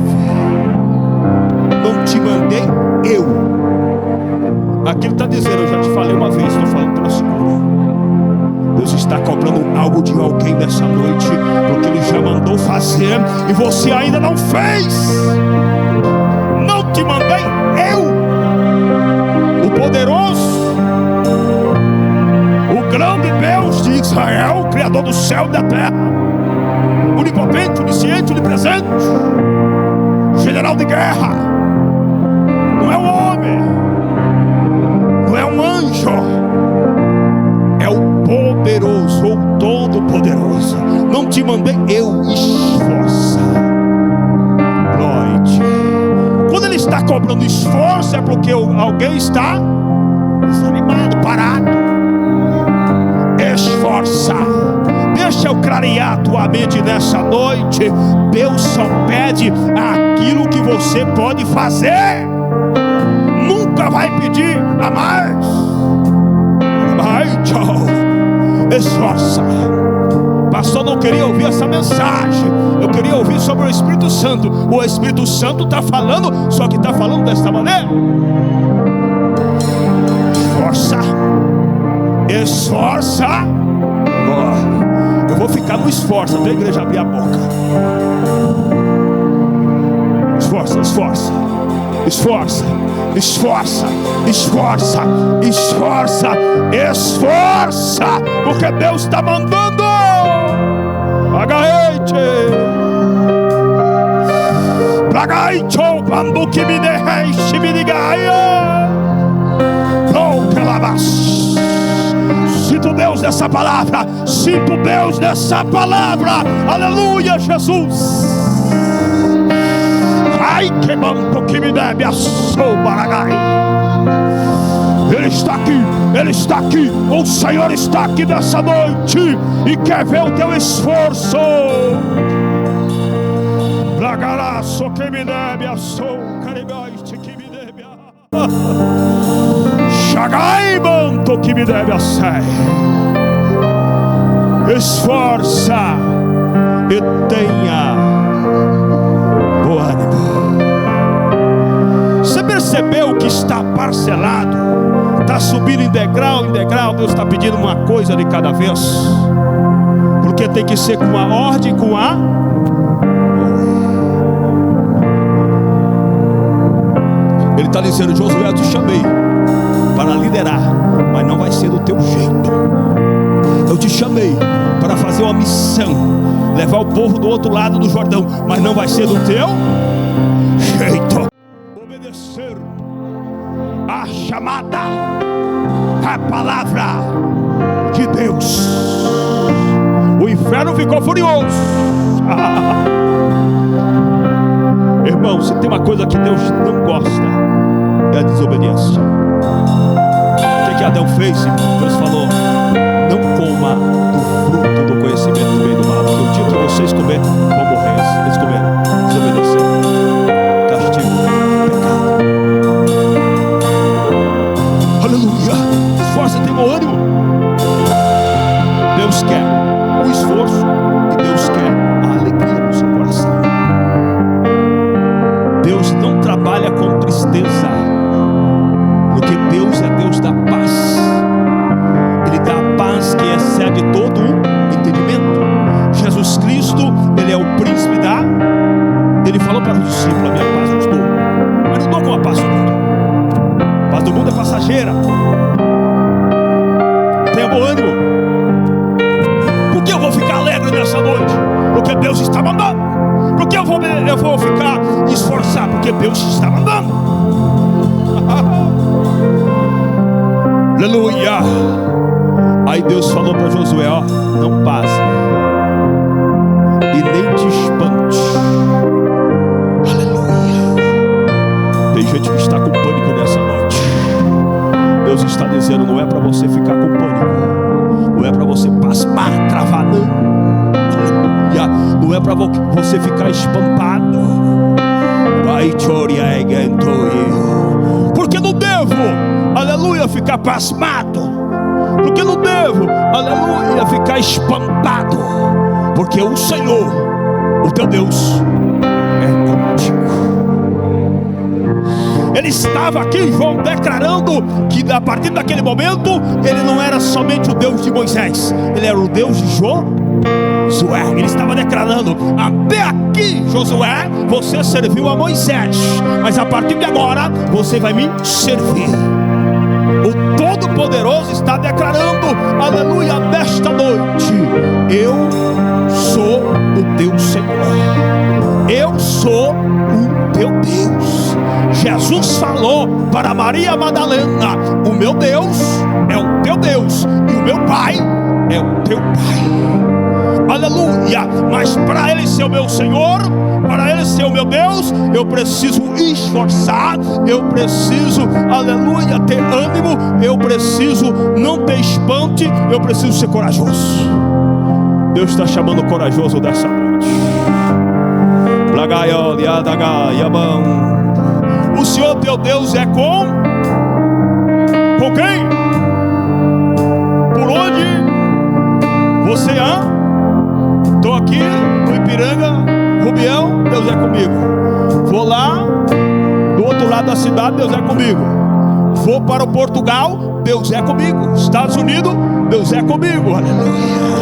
S13: Não te mandei eu. Aqui ele está dizendo, eu já te falei uma vez, estou falando pela segunda. Deus está cobrando algo de alguém nessa noite, porque Ele já mandou fazer e você ainda não fez. Não te mandei eu, o poderoso, o grande Deus de Israel, o Criador do céu e da terra, onipotente, onisciente, onipresente, general de guerra. Não é um homem, não é um anjo, é o poderoso ou todo-poderoso. Não te mandei eu, esforça. Noite. Quando ele está cobrando esforço, é porque alguém está desanimado, parado. Esforça. Deixa eu clarear a tua mente nessa noite. Deus só pede aquilo que você pode fazer. Nunca vai pedir a mais. Vai, tchau. Esforça. Pastor, não queria ouvir essa mensagem. Eu queria ouvir sobre o Espírito Santo. O Espírito Santo está falando, só que está falando desta maneira. Esforça. Esforça. Eu vou ficar no esforço até a igreja abrir a boca. Esforça, esforça. Esforça, esforça, esforça, esforça, esforça, porque Deus está mandando. Agaete, plagaite, quando que me derrete, me digaia, pronto, lavas. Sinto Deus nessa palavra, sinto Deus nessa palavra, aleluia, Jesus. Ai, que manto que me deve a soubaragai. Ele está aqui, Ele está aqui. O Senhor está aqui nessa noite e quer ver o teu esforço. Bragaraço que me deve a soubaragai, que me deve a Chagai, manto que me deve a sei. Esforça e tenha bom ânimo. Você percebeu que está parcelado? Está subindo em degrau em degrau. Deus está pedindo uma coisa de cada vez, porque tem que ser com a ordem, com a... Ele está dizendo, Josué, eu te chamei para liderar, mas não vai ser do teu jeito. Eu te chamei para fazer uma missão, levar o povo do outro lado do Jordão, mas não vai ser do teu jeito. Obedecer a chamada, a palavra de Deus. O inferno ficou furioso. Irmão, se tem uma coisa que Deus não gosta, é a desobediência. O que Adão fez? Deus falou, não coma do fruto do conhecimento do bem e do mal, porque o dia que vocês comerem, vão morrer. Eles comeram, desobedeceram. Castigo, pecado. Aleluia. Esforça, tem bom ânimo. Deus quer o esforço e Deus quer a alegria no seu coração. Deus não trabalha com tristeza, porque Deus é Deus da paz. Ele dá a paz que excede todo o entendimento. Jesus Cristo, Ele é o príncipe da... Ele falou para os discípulos, a minha paz vos dou, mas não dou como a paz do mundo. A paz do mundo é passageira. Tenha bom ânimo. Por que eu vou ficar alegre nessa noite? Porque Deus está mandando. Porque eu vou ficar esforçado? Porque Deus está mandando. Aleluia. Aí Deus falou para Josué, ó, não passe e nem te espante. Aleluia. Tem gente que está com pânico nessa noite. Deus está dizendo, não é para você ficar com pânico, não é para você pasmar, travar, não é para você ficar espantado. Porque não devo, aleluia, ficar pasmado. Porque não devo, aleluia, ficar espantado. Porque o Senhor, o teu Deus, é contigo. Ele estava aqui, João, declarando que a partir daquele momento ele não era somente o Deus de Moisés, ele era o Deus de Josué. Ele estava declarando, até aqui, Josué, você serviu a Moisés, mas a partir de agora você vai me servir. O Todo-Poderoso está declarando, aleluia, nesta noite, eu sou o teu Senhor, eu sou o teu Deus. Jesus falou para Maria Madalena, o meu Deus é o teu Deus e o meu Pai é o teu Pai. Aleluia. Mas para Ele ser o meu Senhor, para Ele ser o meu Deus, eu preciso esforçar, eu preciso, aleluia, ter ânimo, eu preciso não ter espante, eu preciso ser corajoso. Deus está chamando o corajoso dessa noite. O Senhor teu Deus é com quem? Por onde você anda? Estou aqui no Ipiranga, Rubião, Deus é comigo. Vou lá do outro lado da cidade, Deus é comigo. Vou para o Portugal, Deus é comigo. Estados Unidos, Deus é comigo. Aleluia.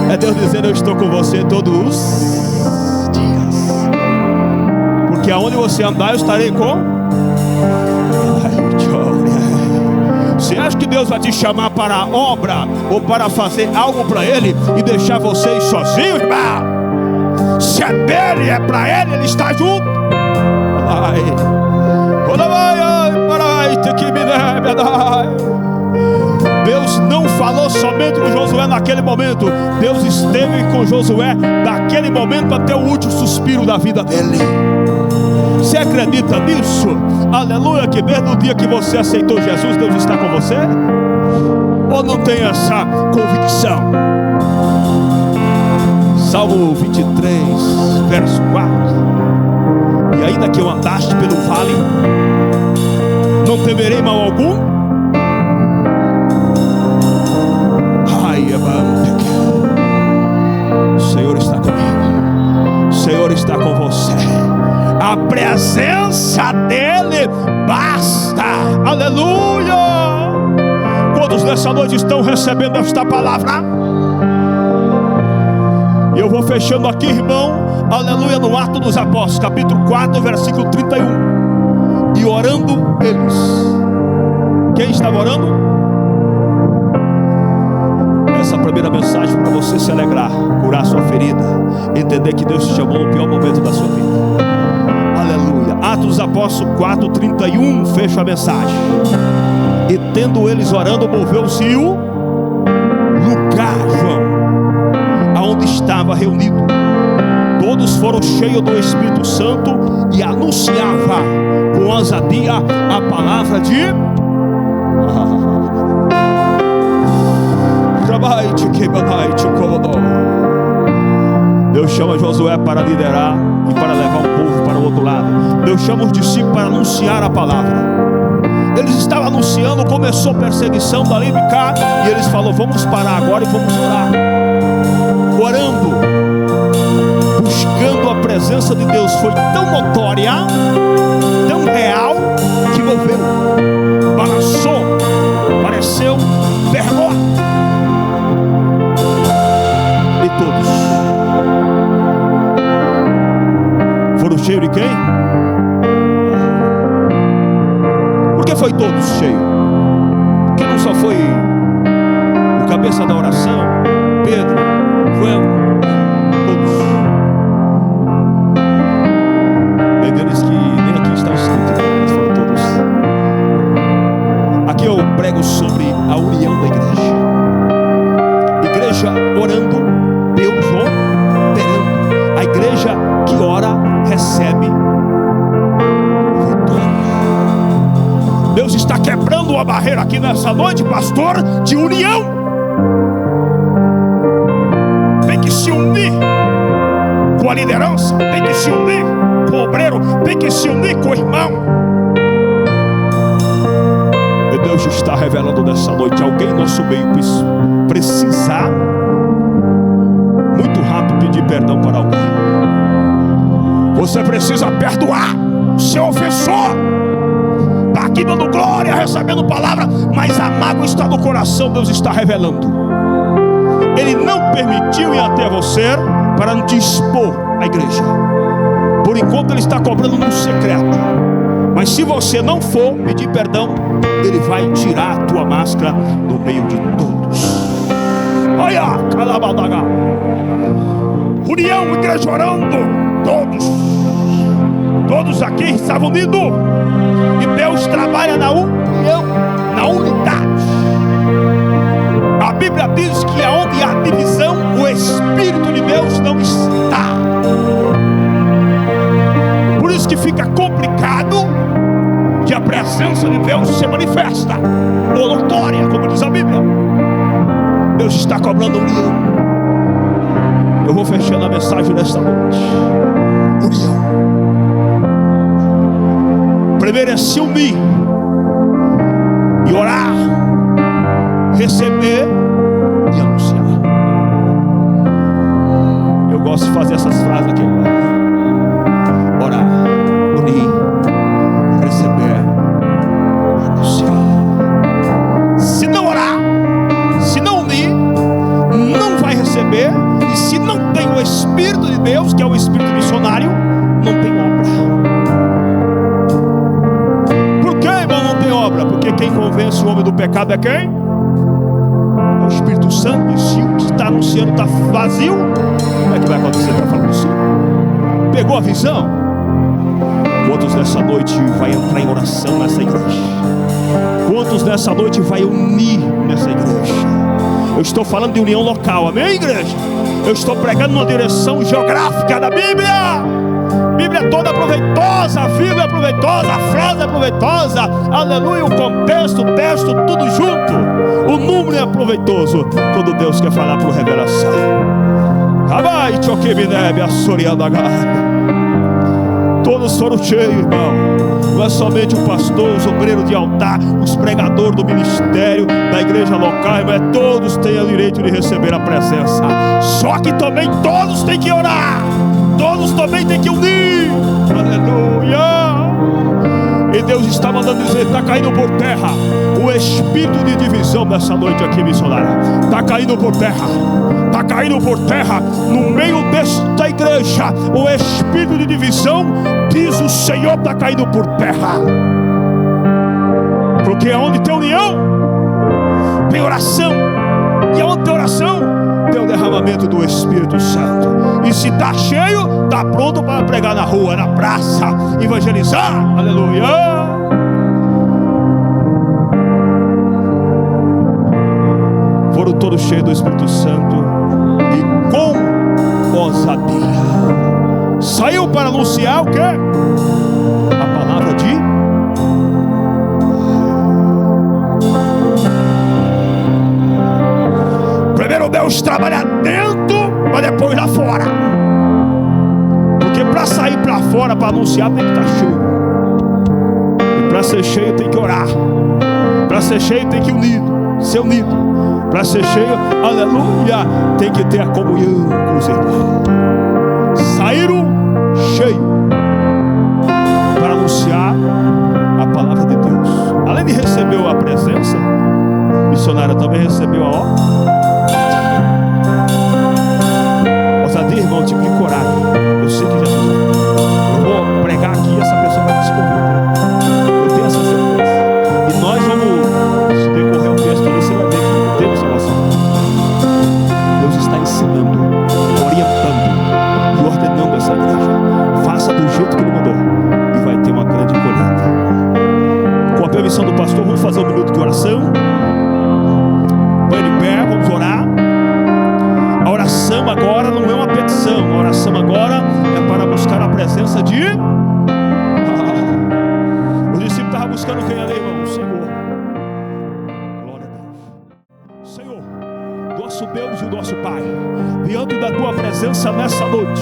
S13: É Deus dizendo, eu estou com você todos os dias. Porque aonde você andar, eu estarei com. Você acha que Deus vai te chamar para a obra ou para fazer algo para Ele e deixar vocês sozinhos, irmão? Se é dele, é para Ele, Ele está junto. Deus não falou somente com Josué naquele momento. Deus esteve com Josué daquele momento até o último suspiro da vida dele. Você acredita nisso? Aleluia, que desde o dia que você aceitou Jesus, Deus está com você? Ou não tem essa convicção? Salmo 23, verso 4. E ainda que eu andaste pelo vale, não temerei mal algum. O Senhor está comigo, o Senhor está com você. A presença dele basta. Aleluia. Quantos nessa noite estão recebendo esta palavra? E eu vou fechando aqui, irmão. Aleluia, no Atos dos Apóstolos, capítulo 4, versículo 31. E orando eles. Quem estava orando? Essa primeira mensagem para você se alegrar, curar sua ferida, entender que Deus te chamou no pior momento da sua vida. Aleluia. Atos dos Apóstolos 4, 31, fecha a mensagem. E tendo eles orando, moveu-se o lugar, João, aonde estava reunido. Todos foram cheios do Espírito Santo e anunciava com ousadia a palavra de Deus chama Josué para liderar e para levar o povo para o outro lado. Deus chama os discípulos para anunciar a palavra. Eles estavam anunciando, começou a perseguição dali de cá, e eles falaram, vamos parar agora e vamos orar. Orando, buscando a presença de Deus, foi tão notória, tão real, que moveu, balançou, pareceu vergonha. E todos foram cheios de quem? Por que foi todos cheios? Porque não só foi o cabeça da oração, Pedro, João, todos. Tem deles que nem aqui está escrito, mas foram todos. Aqui eu prego algo sobre a união da igreja. Igreja orando, Deus operando. A igreja que ora recebe vitória. Deus está quebrando uma barreira aqui nessa noite, pastor, de união. Tem que se unir com a liderança, tem que se unir com o obreiro, tem que se unir com o irmão. E Deus está revelando nessa noite: alguém no nosso meio precisar muito rápido pedir perdão para alguém. Você precisa perdoar o seu ofensor. Está aqui dando glória, recebendo palavra, mas a mágoa está no coração. Deus está revelando. Ele não permitiu ir até você para não te expor à igreja. Por enquanto ele está cobrando no secreto. Mas se você não for pedir perdão, ele vai tirar a tua máscara no meio de todos. Olha, calabadaga. União, igreja orando. Todos aqui estavam unidos. E Deus trabalha na união, na unidade. A Bíblia diz que onde há divisão, o Espírito de Deus não está. Por isso que fica complicado que a presença de Deus se manifesta, ou notória, como diz a Bíblia. Deus está cobrando união. Eu vou fechando a mensagem desta noite. União. Primeiro é se unir e orar, receber e anunciar. Eu gosto de fazer essas frases aqui. Orar, unir, receber, anunciar. Se não orar, se não unir, não vai receber. E se não tem o Espírito de Deus, que é o Espírito missionário, não tem obra. Por que, irmão, não tem obra? Porque quem convence o homem do pecado é quem? É o Espírito Santo. E se o que está anunciando está vazio, como é que vai acontecer? Está falando assim? Pegou a visão? Quantos nessa noite vai entrar em oração nessa igreja? Quantos nessa noite vai unir nessa igreja? Eu estou falando de união local, amém, igreja? Eu estou pregando numa direção geográfica da Bíblia. Bíblia é toda proveitosa, a Bíblia é proveitosa, a frase é proveitosa, aleluia, o contexto, o texto, tudo junto. O número é proveitoso quando Deus quer falar por revelação. Todos foram cheios, irmão. Não é somente o pastor, os obreiros de altar, os pregadores do ministério, da igreja local, mas todos têm o direito de receber a presença. Só que também todos têm que orar. Todos também têm que unir. Aleluia. E Deus está mandando dizer: está caindo por terra o espírito de divisão nessa noite aqui, missionária. Está caindo por terra. Está caindo por terra no meio desta igreja. O espírito de divisão, diz o Senhor, está caindo por terra. Porque onde tem união, tem oração. E onde tem oração, tem o derramamento do Espírito Santo. E se está cheio, está pronto para pregar na rua, na praça, evangelizar. Aleluia. Foram todos cheios do Espírito Santo e com ousadia saiu para anunciar o quê? A palavra de primeiro Deus trabalha dentro, mas depois lá fora. Porque para sair para fora, para anunciar, tem que estar cheio. E para ser cheio tem que orar. Para ser cheio tem que ser unido. Para ser cheio, aleluia, tem que ter a comunhão com os irmãos. Saíram cheio para anunciar a palavra de Deus. Além de receber a presença, o missionário também recebeu a ordem. Ousadia, irmão, tipo de coragem. Eu sei que Jesus, eu vou pregar aqui e essa pessoa vai se converter. Eu tenho essa certeza. E nós vamos, se decorrer o texto ali, você vai ver que temos emoção. Deus está ensinando, orientando e ordenando essa igreja. Faça do jeito que Ele mandou e vai ter uma grande colheita. Com a permissão do pastor, vamos fazer um minuto de oração. presença de... O discípulo estava buscando quem ali, irmão? O Senhor. Glória a Deus. Senhor, nosso Deus e o nosso Pai, diante da tua presença nessa noite,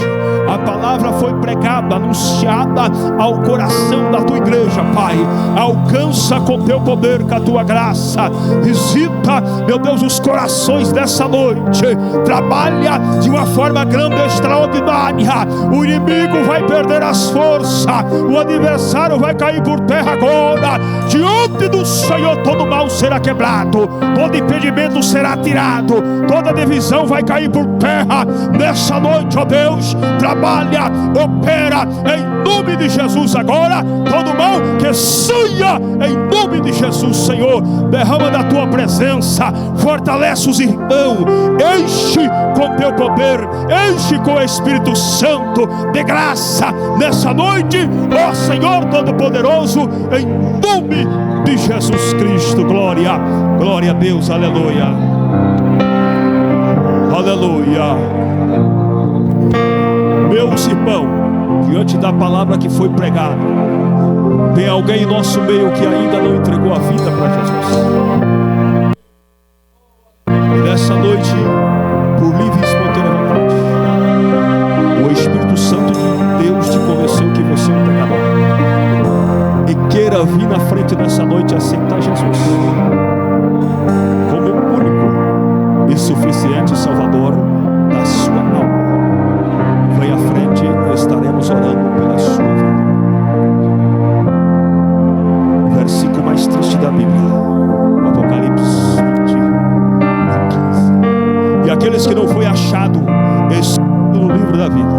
S13: a palavra foi pregada, anunciada ao coração da tua igreja, Pai. Alcança com teu poder, com a tua graça. Visita, meu Deus, os corações dessa noite. Trabalha de uma forma grande e extraordinária. O inimigo vai perder as forças, o adversário vai cair por terra agora. Diante do Senhor todo mal será quebrado, todo impedimento será tirado, toda divisão vai cair por terra nessa noite, ó Deus. Trabalha, opera em nome de Jesus agora. Todo mal que saia em nome de Jesus, Senhor. Derrama da tua presença, fortalece os irmãos, enche com teu poder, enche com o Espírito Santo de graça nessa noite, ó Senhor Todo-Poderoso, em nome de Jesus Cristo. Glória, glória a Deus, aleluia, aleluia. Meus irmãos, diante da palavra que foi pregada, tem alguém em nosso meio que ainda não entregou a vida para Jesus. E nessa noite, por livre e espontânea vontade, o Espírito Santo de Deus te convenceu que você é um pecador e queira vir na frente nessa noite e aceitar Jesus como o único e suficiente Salvador da sua alma. Vem à frente e estaremos orando pela sua vida. Versículo mais triste da Bíblia, Apocalipse 20, 15. E aqueles que não foi achado escrito no livro da vida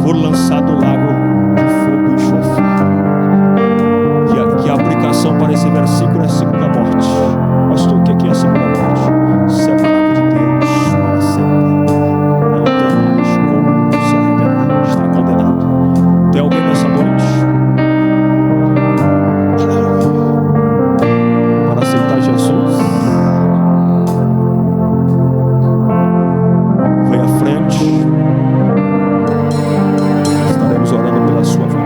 S13: foram lançados no lago de fogo e enxofre. E a aplicação para esse versículo é a segunda morte. Pastor, o que é a segunda morte? Separado de Deus para sempre. Não tem mais como se arrepender. Está condenado. Tem alguém nessa noite para aceitar Jesus? Vem à frente. Estaremos orando pela sua vida.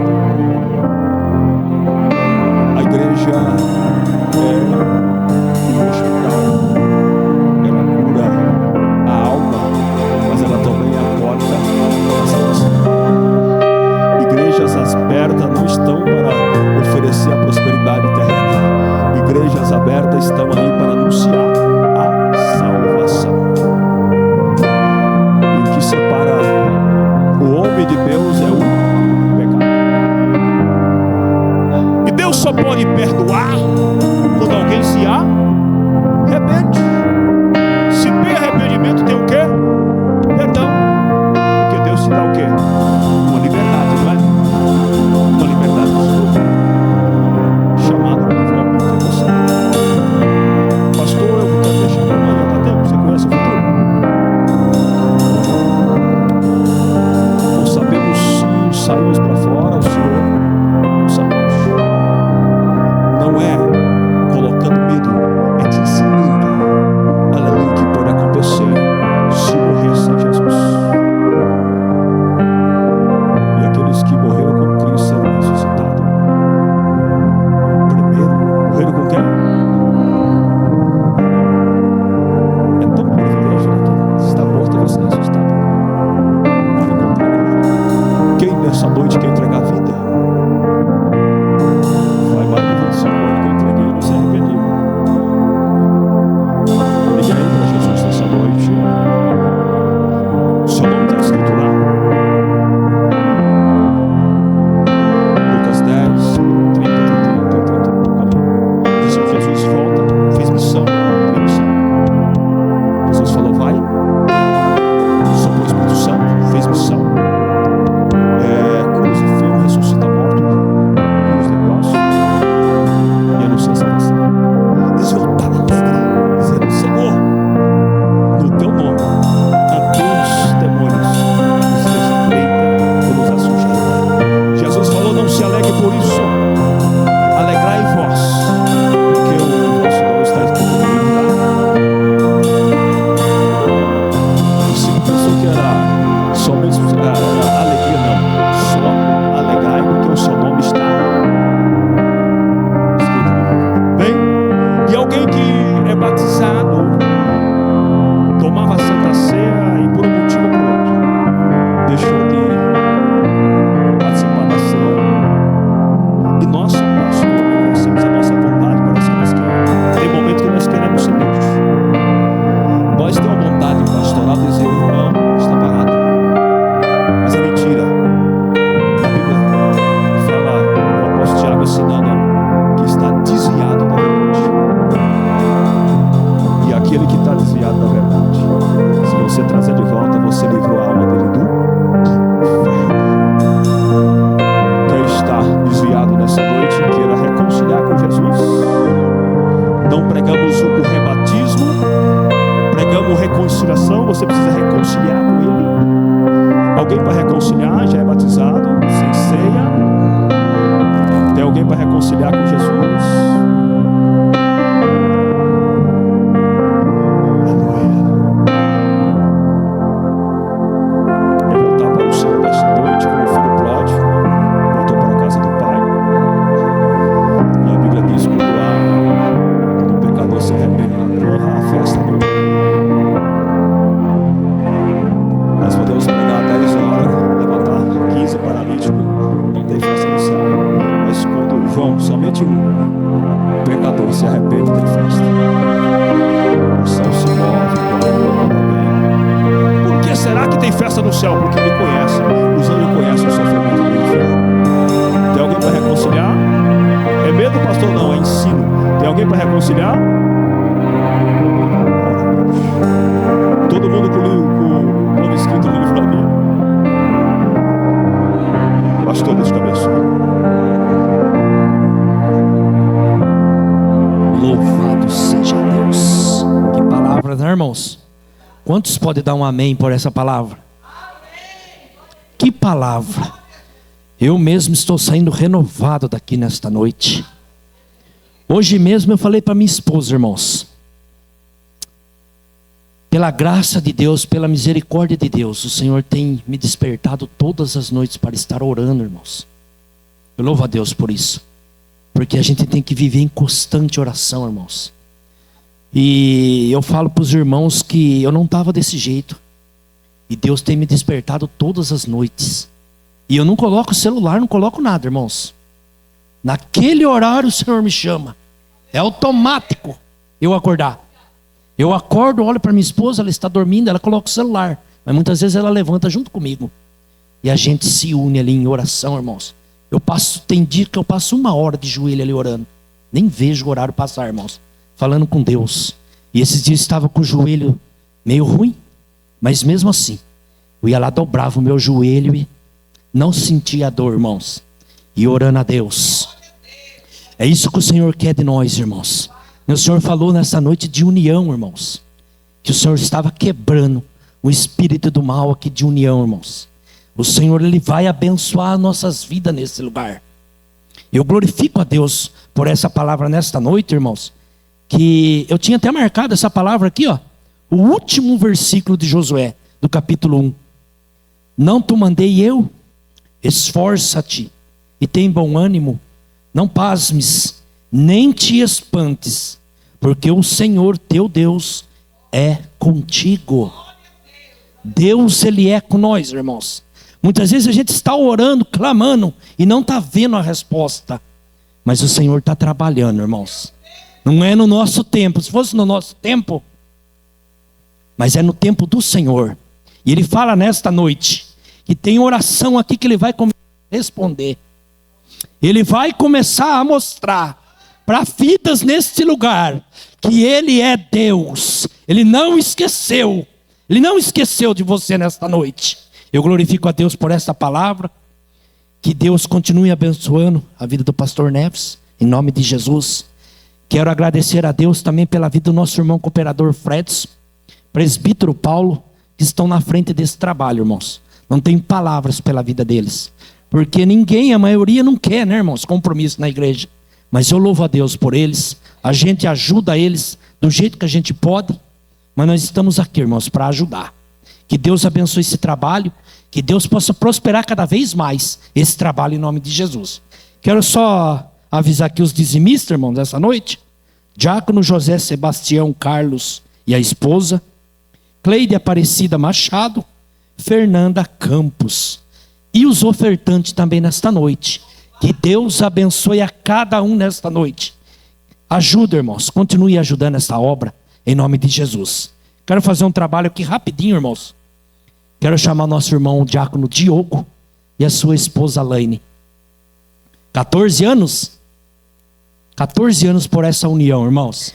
S13: A igreja aquele que está desviado da verdade. Se você trazer de volta, você livrou a alma dele do inferno. Quem está desviado nessa noite, queira reconciliar com Jesus. Não pregamos o rebatismo, pregamos reconciliação. Você precisa reconciliar com Ele. Alguém para reconciliar, já é batizado, sem ceia. Tem alguém para reconciliar com Jesus?
S1: Quantos podem dar um amém por essa palavra? Amém. Que palavra! Eu mesmo estou saindo renovado daqui nesta noite. Hoje mesmo eu falei para minha esposa, irmãos, pela graça de Deus, pela misericórdia de Deus, o Senhor tem me despertado todas as noites para estar orando, irmãos. Eu louvo a Deus por isso, porque a gente tem que viver em constante oração, irmãos. E eu falo para os irmãos que eu não estava desse jeito. E Deus tem me despertado todas as noites. E eu não coloco o celular, não coloco nada, irmãos. Naquele horário o Senhor me chama. É automático eu acordar. Eu acordo, olho para minha esposa, ela está dormindo, ela coloca o celular. Mas muitas vezes ela levanta junto comigo. E a gente se une ali em oração, irmãos. Tem dia que eu passo 1 hora de joelho ali orando. Nem vejo o horário passar, irmãos. Falando com Deus. E esses dias eu estava com o joelho meio ruim, mas mesmo assim, eu ia lá, dobrava o meu joelho e não sentia a dor, irmãos. E orando a Deus. É isso que o Senhor quer de nós, irmãos. O Senhor falou nessa noite de união, irmãos. Que o Senhor estava quebrando o espírito do mal aqui de união, irmãos. O Senhor, Ele vai abençoar nossas vidas nesse lugar. Eu glorifico a Deus por essa palavra nesta noite, irmãos. Que eu tinha até marcado essa palavra aqui, ó. O último versículo de Josué, do capítulo 1. Não te mandei eu? Esforça-te e tem bom ânimo. Não pasmes, nem te espantes, porque o Senhor teu Deus é contigo. Deus, Ele é com nós, irmãos. Muitas vezes a gente está orando, clamando, e não está vendo a resposta. Mas o Senhor está trabalhando, irmãos. Não é no nosso tempo. Se fosse no nosso tempo, mas é no tempo do Senhor. E Ele fala nesta noite que tem oração aqui que Ele vai responder. Ele vai começar a mostrar para vidas neste lugar que Ele é Deus. Ele não esqueceu. Ele não esqueceu de você nesta noite. Eu glorifico a Deus por essa palavra. Que Deus continue abençoando a vida do pastor Neves, em nome de Jesus. Quero agradecer a Deus também pela vida do nosso irmão cooperador Fredson, presbítero Paulo, que estão na frente desse trabalho, irmãos. Não tenho palavras pela vida deles. Porque ninguém, a maioria não quer, né, irmãos, compromisso na igreja. Mas eu louvo a Deus por eles. A gente ajuda eles do jeito que a gente pode. Mas nós estamos aqui, irmãos, para ajudar. Que Deus abençoe esse trabalho. Que Deus possa prosperar cada vez mais esse trabalho em nome de Jesus. Quero só avisar aqui os dizimistas, irmãos, dessa noite. Diácono José Sebastião Carlos e a esposa. Cleide Aparecida Machado. Fernanda Campos. E os ofertantes também nesta noite. Que Deus abençoe a cada um nesta noite. Ajuda, irmãos. Continue ajudando essa obra em nome de Jesus. Quero fazer um trabalho aqui rapidinho, irmãos. Quero chamar nosso irmão o diácono Diogo e a sua esposa Laine. 14 anos? 14 anos por essa união, irmãos.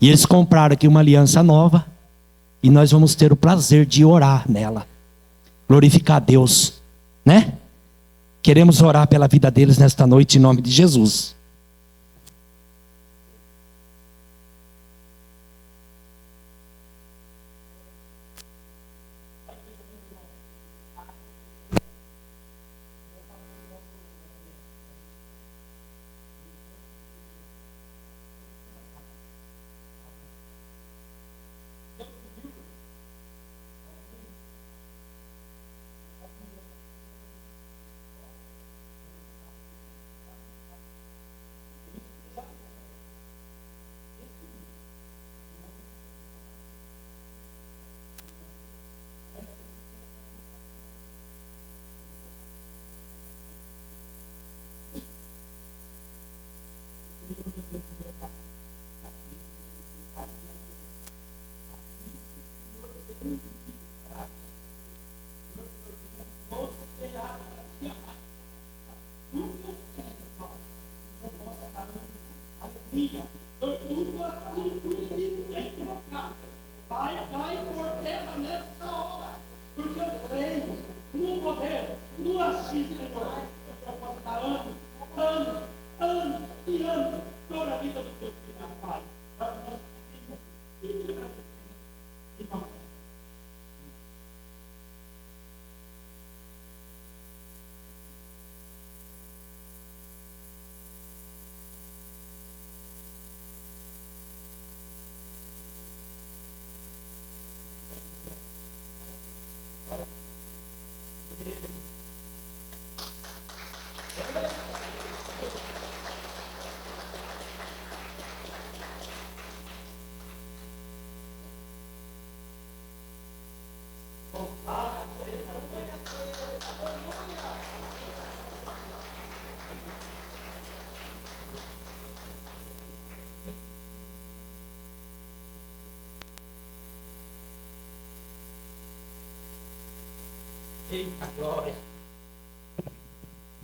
S1: E eles compraram aqui uma aliança nova. E nós vamos ter o prazer de orar nela. Glorificar a Deus, né? Queremos orar pela vida deles nesta noite em nome de Jesus.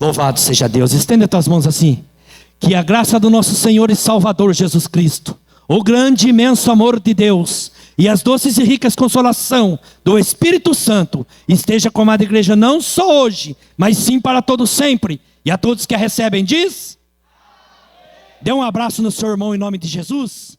S1: Louvado seja Deus. Estenda as tuas mãos assim. Que a graça do nosso Senhor e Salvador Jesus Cristo, o grande e imenso amor de Deus e as doces e ricas consolação do Espírito Santo esteja com a amada igreja não só hoje, mas sim para todos sempre. E a todos que a recebem diz: dê um abraço no seu irmão em nome de Jesus.